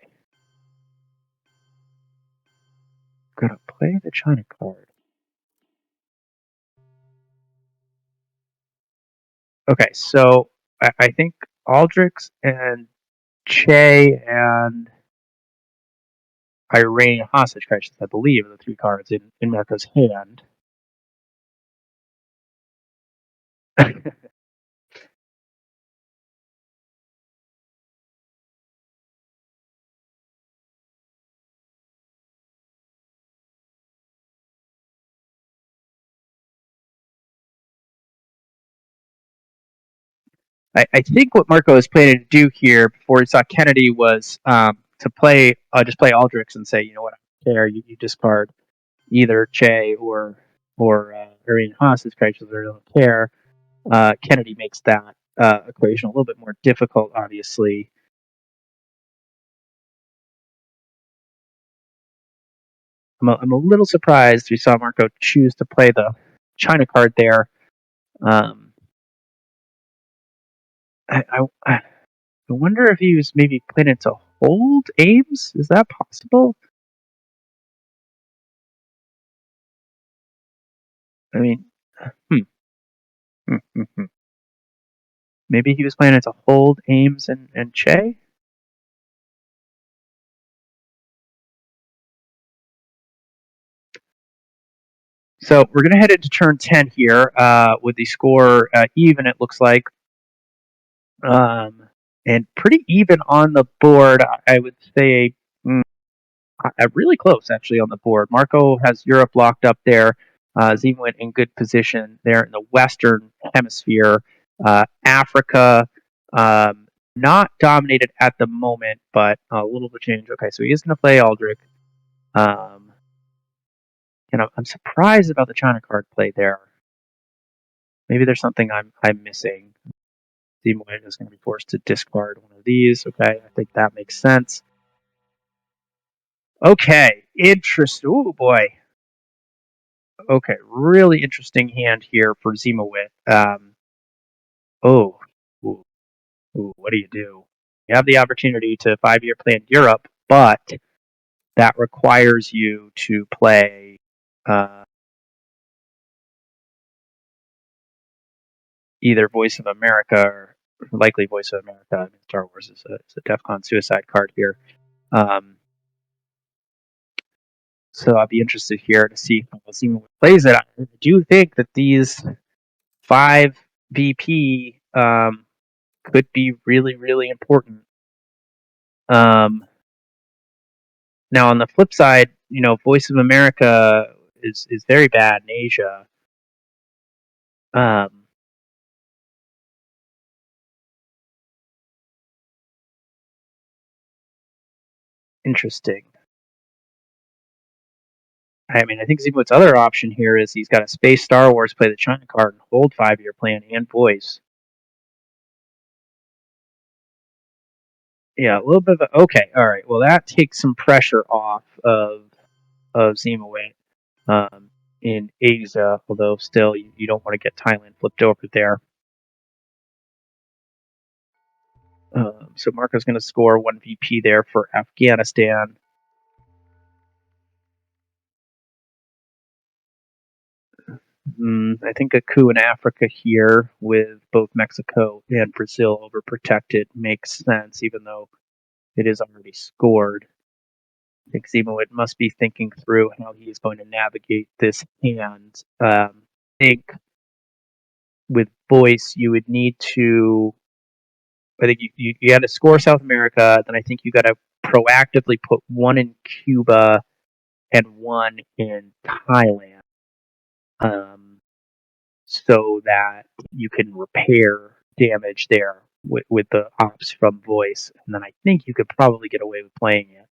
Gonna play the China card. Okay, so I think Aldrich and Che and Iranian hostage crisis, I believe, are the three cards in Marco's hand. I think what Marco is planning to do here before he saw Kennedy was to play just play Aldrich and say, you know what, I don't care. You discard either Che or Iranian hostage crisis, or I don't care. Kennedy makes that equation a little bit more difficult, obviously. I'm a little surprised we saw Marco choose to play the China card there. Um, I wonder if he was maybe planning to hold Ames. Is that possible? I mean, hmm, hmm, hmm, hmm. Maybe he was planning to hold Ames and Che. So we're going to head into turn 10 here with the score even, it looks like. And pretty even on the board, I would say. Really close, actually, on the board. Marco has Europe locked up there. Ziemowit in good position there in the Western Hemisphere. Africa, not dominated at the moment, but a little bit of change. Okay, so he is going to play Aldrich. And I'm surprised about the China card play there. Maybe there's something I'm missing. Ziemowit is going to be forced to discard one of these. Okay, I think that makes sense. Okay, interesting. Oh boy. Okay, really interesting hand here for Ziemowit. Oh, ooh, what do? You have the opportunity to 5-year plan Europe, but that requires you to play either Voice of America or likely Voice of America. I mean, Star Wars is a DEFCON suicide card here. Um, so I'll be interested here to see how Ziemowit plays it. I do think that these 5 VP could be really, really important. Now, on the flip side, Voice of America is very bad in Asia. Um, Interesting. I mean, I think Ziemowit's other option here is he's got a Space Star Wars, play the China card, and hold 5-year plan and Voice. Yeah, a little bit of okay. All right. Well, that takes some pressure off of Ziemowit in Asia, although still you don't want to get Thailand flipped over there. So Marco's going to score 1 VP there for Afghanistan. I think a coup in Africa here with both Mexico and Brazil overprotected makes sense, even though it is already scored. I think Ziemowit must be thinking through how he is going to navigate this hand. I think with Voice, you would need to. I think you got to score South America. Then I think you got to proactively put 1 in Cuba and 1 in Thailand. So that you can repair damage there with the ops from voice, and then I think you could probably get away with playing it.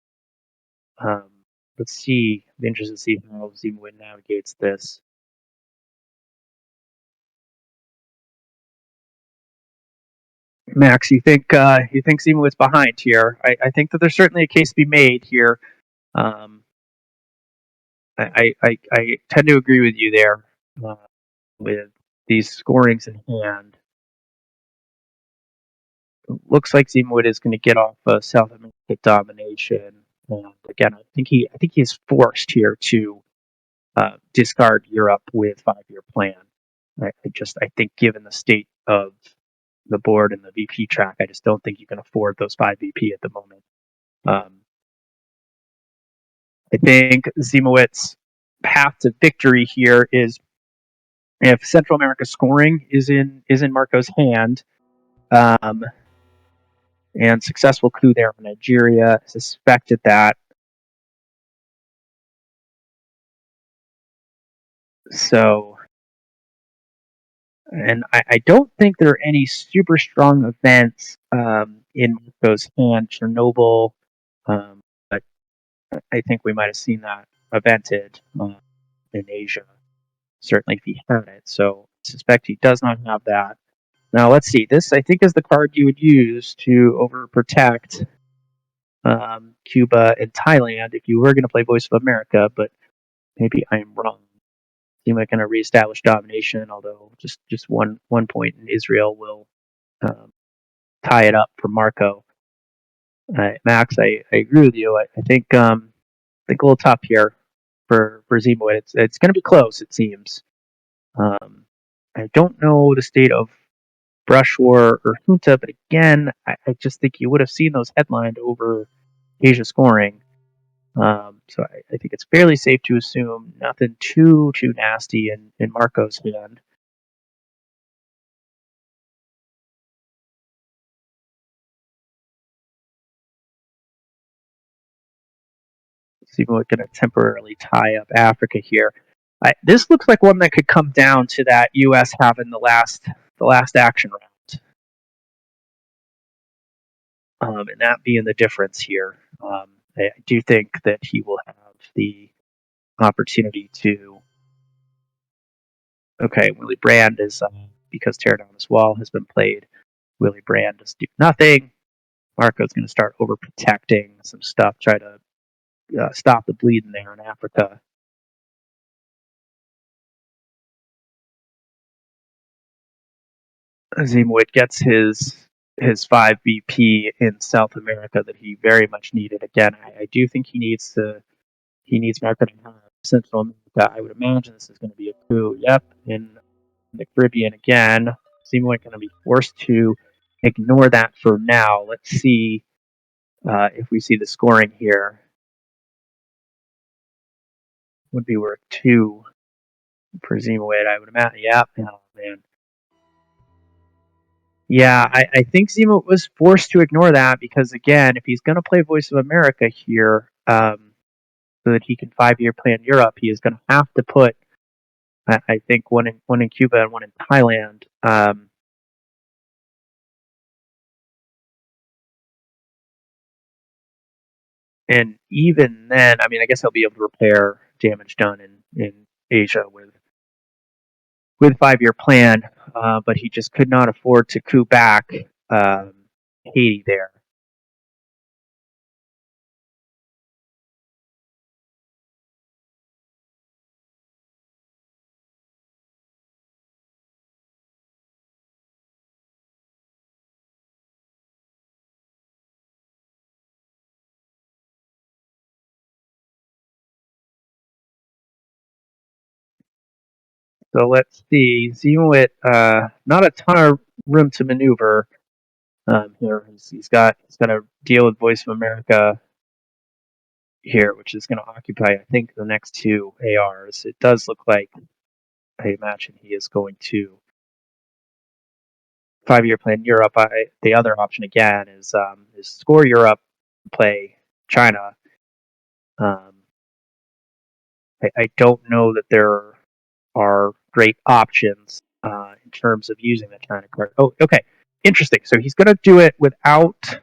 Let's see. I'm interested to see how Ziemowit navigates this. Max, you think Ziemowit's behind here? I think that there's certainly a case to be made here. Um, I tend to agree with you there with these scorings in hand. Looks like Ziemowit is going to get off South America domination. And again, I think he is forced here to discard Europe with 5-year plan. I think given the state of the board and the VP track, I just don't think you can afford those 5 VP at the moment. I think Ziemowit's path to victory here is if Central America scoring is in Marco's hand, and successful coup there in Nigeria, suspected that. So, and I don't think there are any super strong events in Marco's hand. Chernobyl, but I think we might have seen that evented in Asia, certainly if he had it. So I suspect he does not have that. Now let's see. This I think is the card you would use to overprotect Cuba and Thailand if you were going to play Voice of America, but maybe I'm wrong. Seem like going to reestablish domination, although just one point in Israel will tie it up for Marco. Max, I agree with you. I think a little tough here for Ziemowit. It's going to be close, it seems. I don't know the state of Brush War or Junta, but again, I just think you would have seen those headlined over Asia scoring. So I think it's fairly safe to assume nothing too nasty in Marco's hand. Ziemowit going to temporarily tie up Africa here. This looks like one that could come down to that U.S. having the last action round, and that being the difference here. I do think that he will have the opportunity to. Okay, Willie Brand is because tear down this wall has been played. Willie Brand does do nothing. Marco's going to start overprotecting some stuff, try to stop the bleeding there in Africa. Ziemowit gets his 5 BP in South America that he very much needed. Again, I do think he needs Marco to have Central America. I would imagine this is going to be a coup. Yep, in the Caribbean again. Ziemowit going to be forced to ignore that for now. Let's see if we see the scoring here. Would be worth 2 for Ziemowit, I would imagine. Yeah, oh, man. Yeah, I think Zemo was forced to ignore that because, again, if he's going to play Voice of America here, so that he can 5-year plan Europe, he is going to have to put, I think, one in Cuba and one in Thailand. And even then, I mean, I guess he'll be able to repair damage done in Asia with 5-year plan, but he just could not afford to coup back Haiti there. So let's see. Ziemowit, not a ton of room to maneuver here. He's got to deal with Voice of America here, which is going to occupy, I think, the next 2 ARs. It does look like I imagine he is going to 5-year plan Europe. The other option again is score Europe, play China. I don't know that there are great options in terms of using the China card. Oh, okay. interesting. So he's going to do it without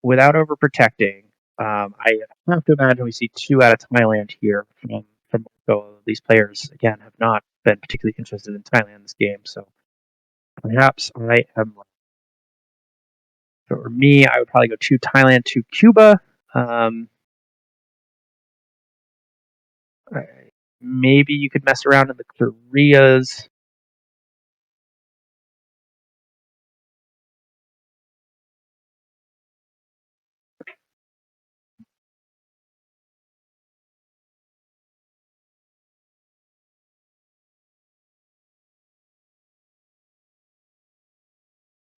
overprotecting. I have to imagine we see 2 out of Thailand here from Marco. These players again have not been particularly interested in Thailand in this game, so perhaps I am wrong. For me, I would probably go 2 Thailand, 2 Cuba. Um, maybe you could mess around in the Koreas.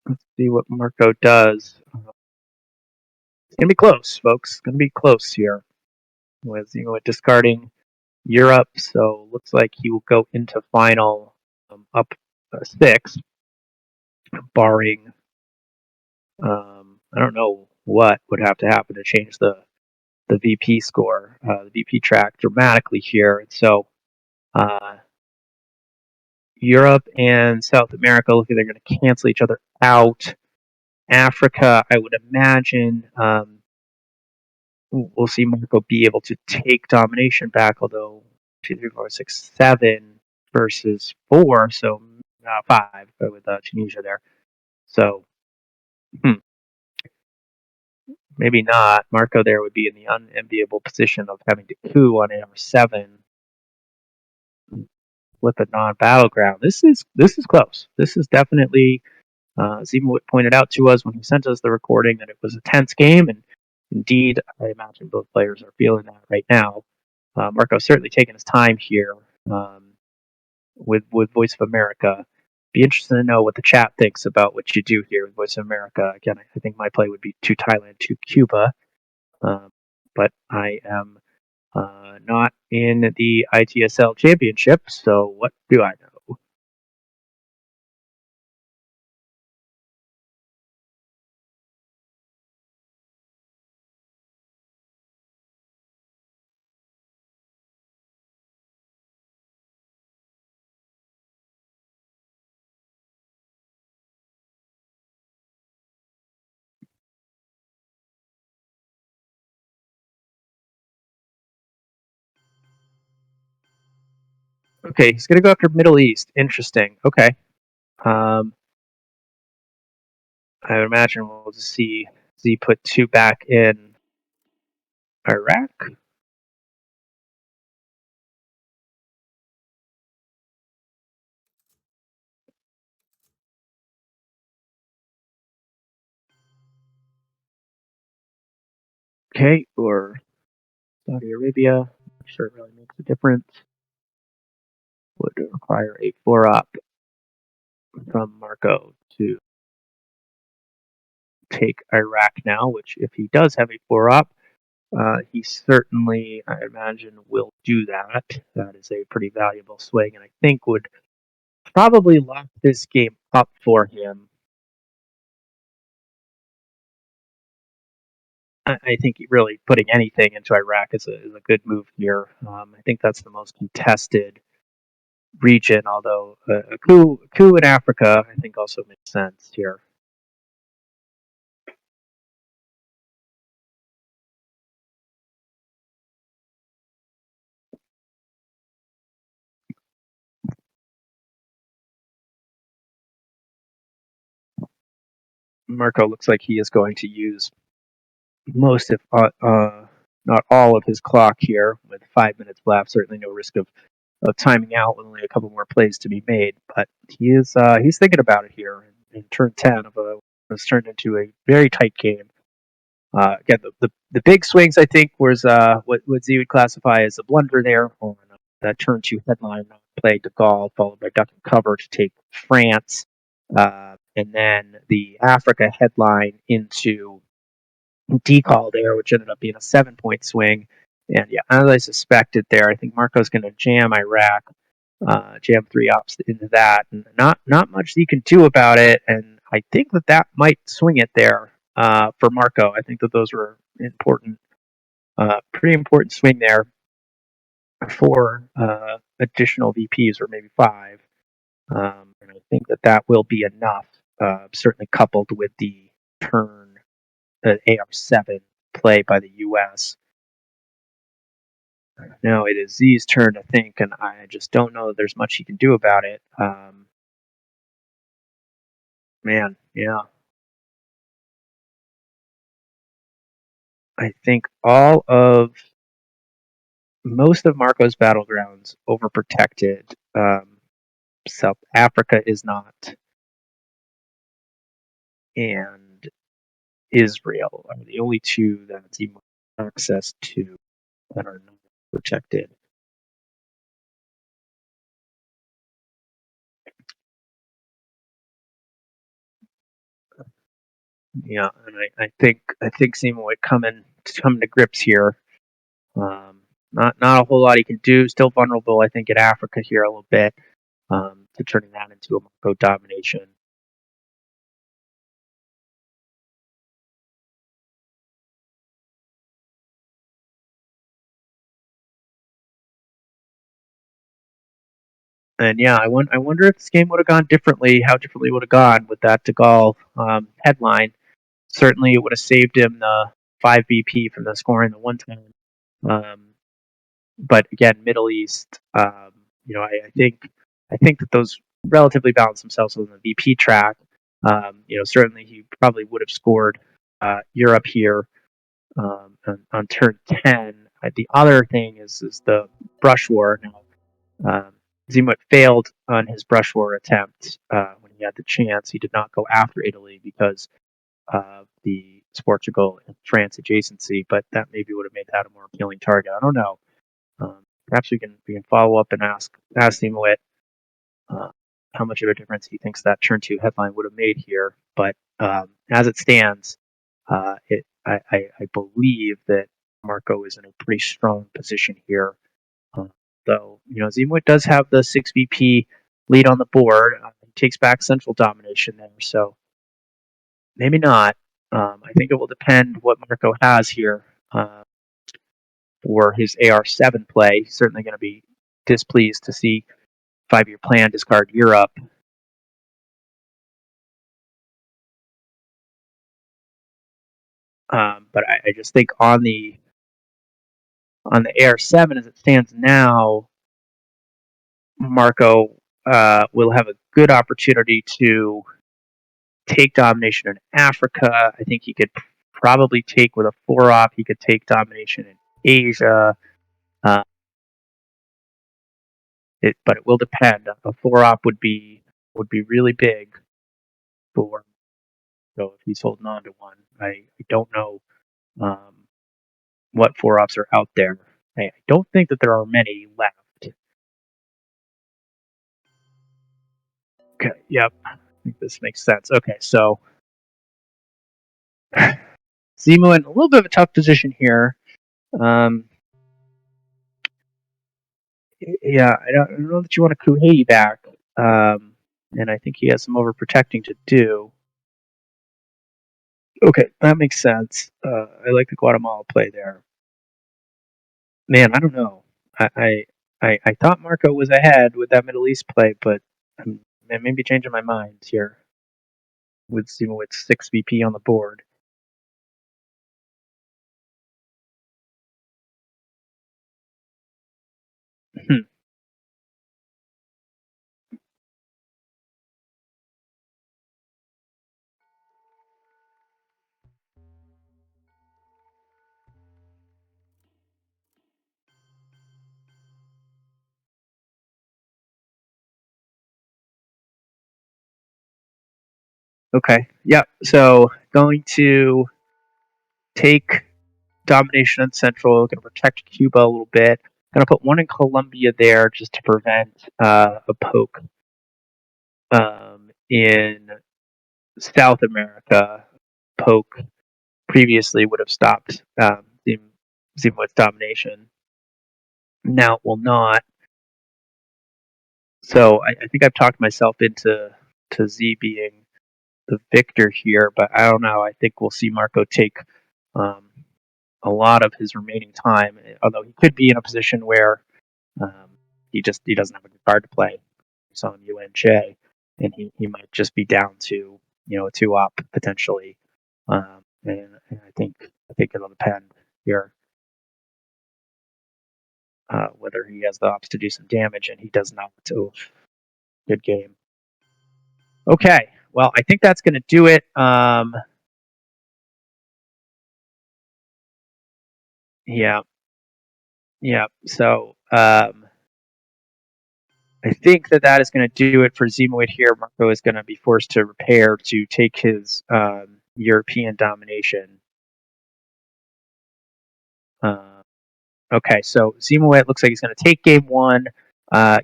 Let's see what Marco does. It's going to be close, folks. It's going to be close here with Ziemowit discarding Europe. So looks like he will go into final up 6, barring I don't know what would have to happen to change the VP score, the VP track dramatically here. And so Europe and South America look like they're going to cancel each other out. Africa, I would imagine we'll see Marco be able to take domination back, although 2, 3, 4, 6, 7 versus 4, so 5 with Tunisia there. So maybe not. Marco there would be in the unenviable position of having to coup on AR7, flip a non-battleground. This is close. This is definitely. Ziemowit pointed out to us when he sent us the recording that it was a tense game, and indeed, I imagine both players are feeling that right now. Marco's certainly taking his time here with Voice of America. Be interested to know what the chat thinks about what you do here with Voice of America. Again, I think my play would be 2 Thailand, 2 Cuba, but I am not in the ITSL championship, so what do I know? Okay, he's going to go after Middle East. Interesting. Okay. I would imagine we'll just see Z put 2 back in Iraq. Okay, or Saudi Arabia. I'm not sure it really makes a difference. Would require a 4-up from Marco to take Iraq now, which if he does have a 4-up, he certainly, I imagine, will do that. That is a pretty valuable swing, and I think would probably lock this game up for him. I think really putting anything into Iraq is a good move here. I think that's the most contested region, although a coup in Africa I think also makes sense here. Marco looks like he is going to use most, if not all, of his clock here with 5 minutes left. Certainly no risk of timing out with only a couple more plays to be made, but he's thinking about it here in turn 10 of a was turned into a very tight game. Again, the big swings I think was what Z would classify as a blunder there on that turn 2 headline, play De Gaulle followed by duck and cover to take France, and then the Africa headline into decall there, which ended up being a 7-point swing. And yeah, as I suspected there, I think Marco's going to jam Iraq, jam 3 ups into that, and not much he can do about it. And I think that might swing it there for Marco. I think that those were important, pretty important swing there for additional VPs, or maybe 5. And I think that will be enough, certainly coupled with the turn, the AR-7 play by the U.S. Now it is Z's turn to think, and I just don't know that there's much he can do about it. Man, yeah. I think most of Marco's battlegrounds overprotected. South Africa is not, and Israel are the only two that he has access to that are not protected. Yeah, and I think Ziemowit coming to grips here. Um, not a whole lot he can do. Still vulnerable, I think, in Africa here a little bit, to turning that into a Marco domination. And yeah, I wonder if this game would have gone differently. How differently would have gone with that De Gaulle headline? Certainly, it would have saved him the 5 BP from the scoring the one time. Um, but again, Middle East, I think that those relatively balance themselves on the VP track. Certainly he probably would have scored Europe here on turn 10. The other thing is the brush war. Now, Ziemowit failed on his brush war attempt when he had the chance. He did not go after Italy because of the Portugal and France adjacency, but that maybe would have made that a more appealing target. I don't know. Perhaps we can follow up and ask Ziemowit uh, how much of a difference he thinks that turn two headline would have made here. But as it stands, I believe that Marco is in a pretty strong position here. Uh, though Ziemowit does have the 6 VP lead on the board. He takes back central domination there, so maybe not. I think it will depend what Marco has here for his AR-7 play. He's certainly going to be displeased to see 5-year plan discard Europe. But I just think on the AR-7 as it stands now, Marco will have a good opportunity to take domination in Africa. I think he could probably take with a 4-op. He could take domination in Asia. Uh, but it will depend. A 4-op would be really big for. So if he's holding on to one, I don't know um, what 4-ops are out there. I don't think that there are many left. Okay, yep. I think this makes sense. Okay, so Zemo in a little bit of a tough position here. Um, yeah, I don't know that you want to coup Haiti back. And I think he has some overprotecting to do. Okay, that makes sense. I like the Guatemala play there. Man, I don't know. I thought Marco was ahead with that Middle East play, but I may be changing my mind here with Ziemowit's 6 VP on the board. Hmm. Okay, yep. So going to take domination in Central, going to protect Cuba a little bit. Going to put one in Colombia there just to prevent a poke in South America. Poke previously would have stopped Zimbabwe's domination. Now it will not. So I think I've talked myself into Z being the victor here, but I don't know. I think we'll see Marco take um, a lot of his remaining time, although he could be in a position where um, he doesn't have a good card to play. He's on UNJ. and he might just be down to a 2-up potentially. And I think it'll depend here whether he has the ops to do some damage, and he does not. Oof, good game. Okay, well, I think that's going to do it. Yeah, yeah. So I think that is going to do it for Ziemowit here. Marco is going to be forced to repair to take his European domination. Okay, so Ziemowit looks like he's going to take game 1.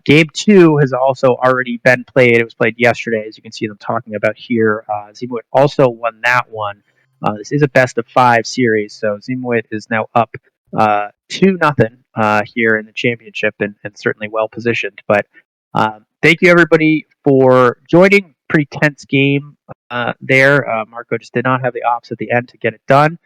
Game 2 has also already been played. It was played yesterday, as you can see them talking about here. Ziemowit also won that one. This is a best of 5 series, so Ziemowit is now up 2-0 here in the championship, and certainly well positioned. But thank you everybody for joining. Pretty tense game there. Marco just did not have the ops at the end to get it done.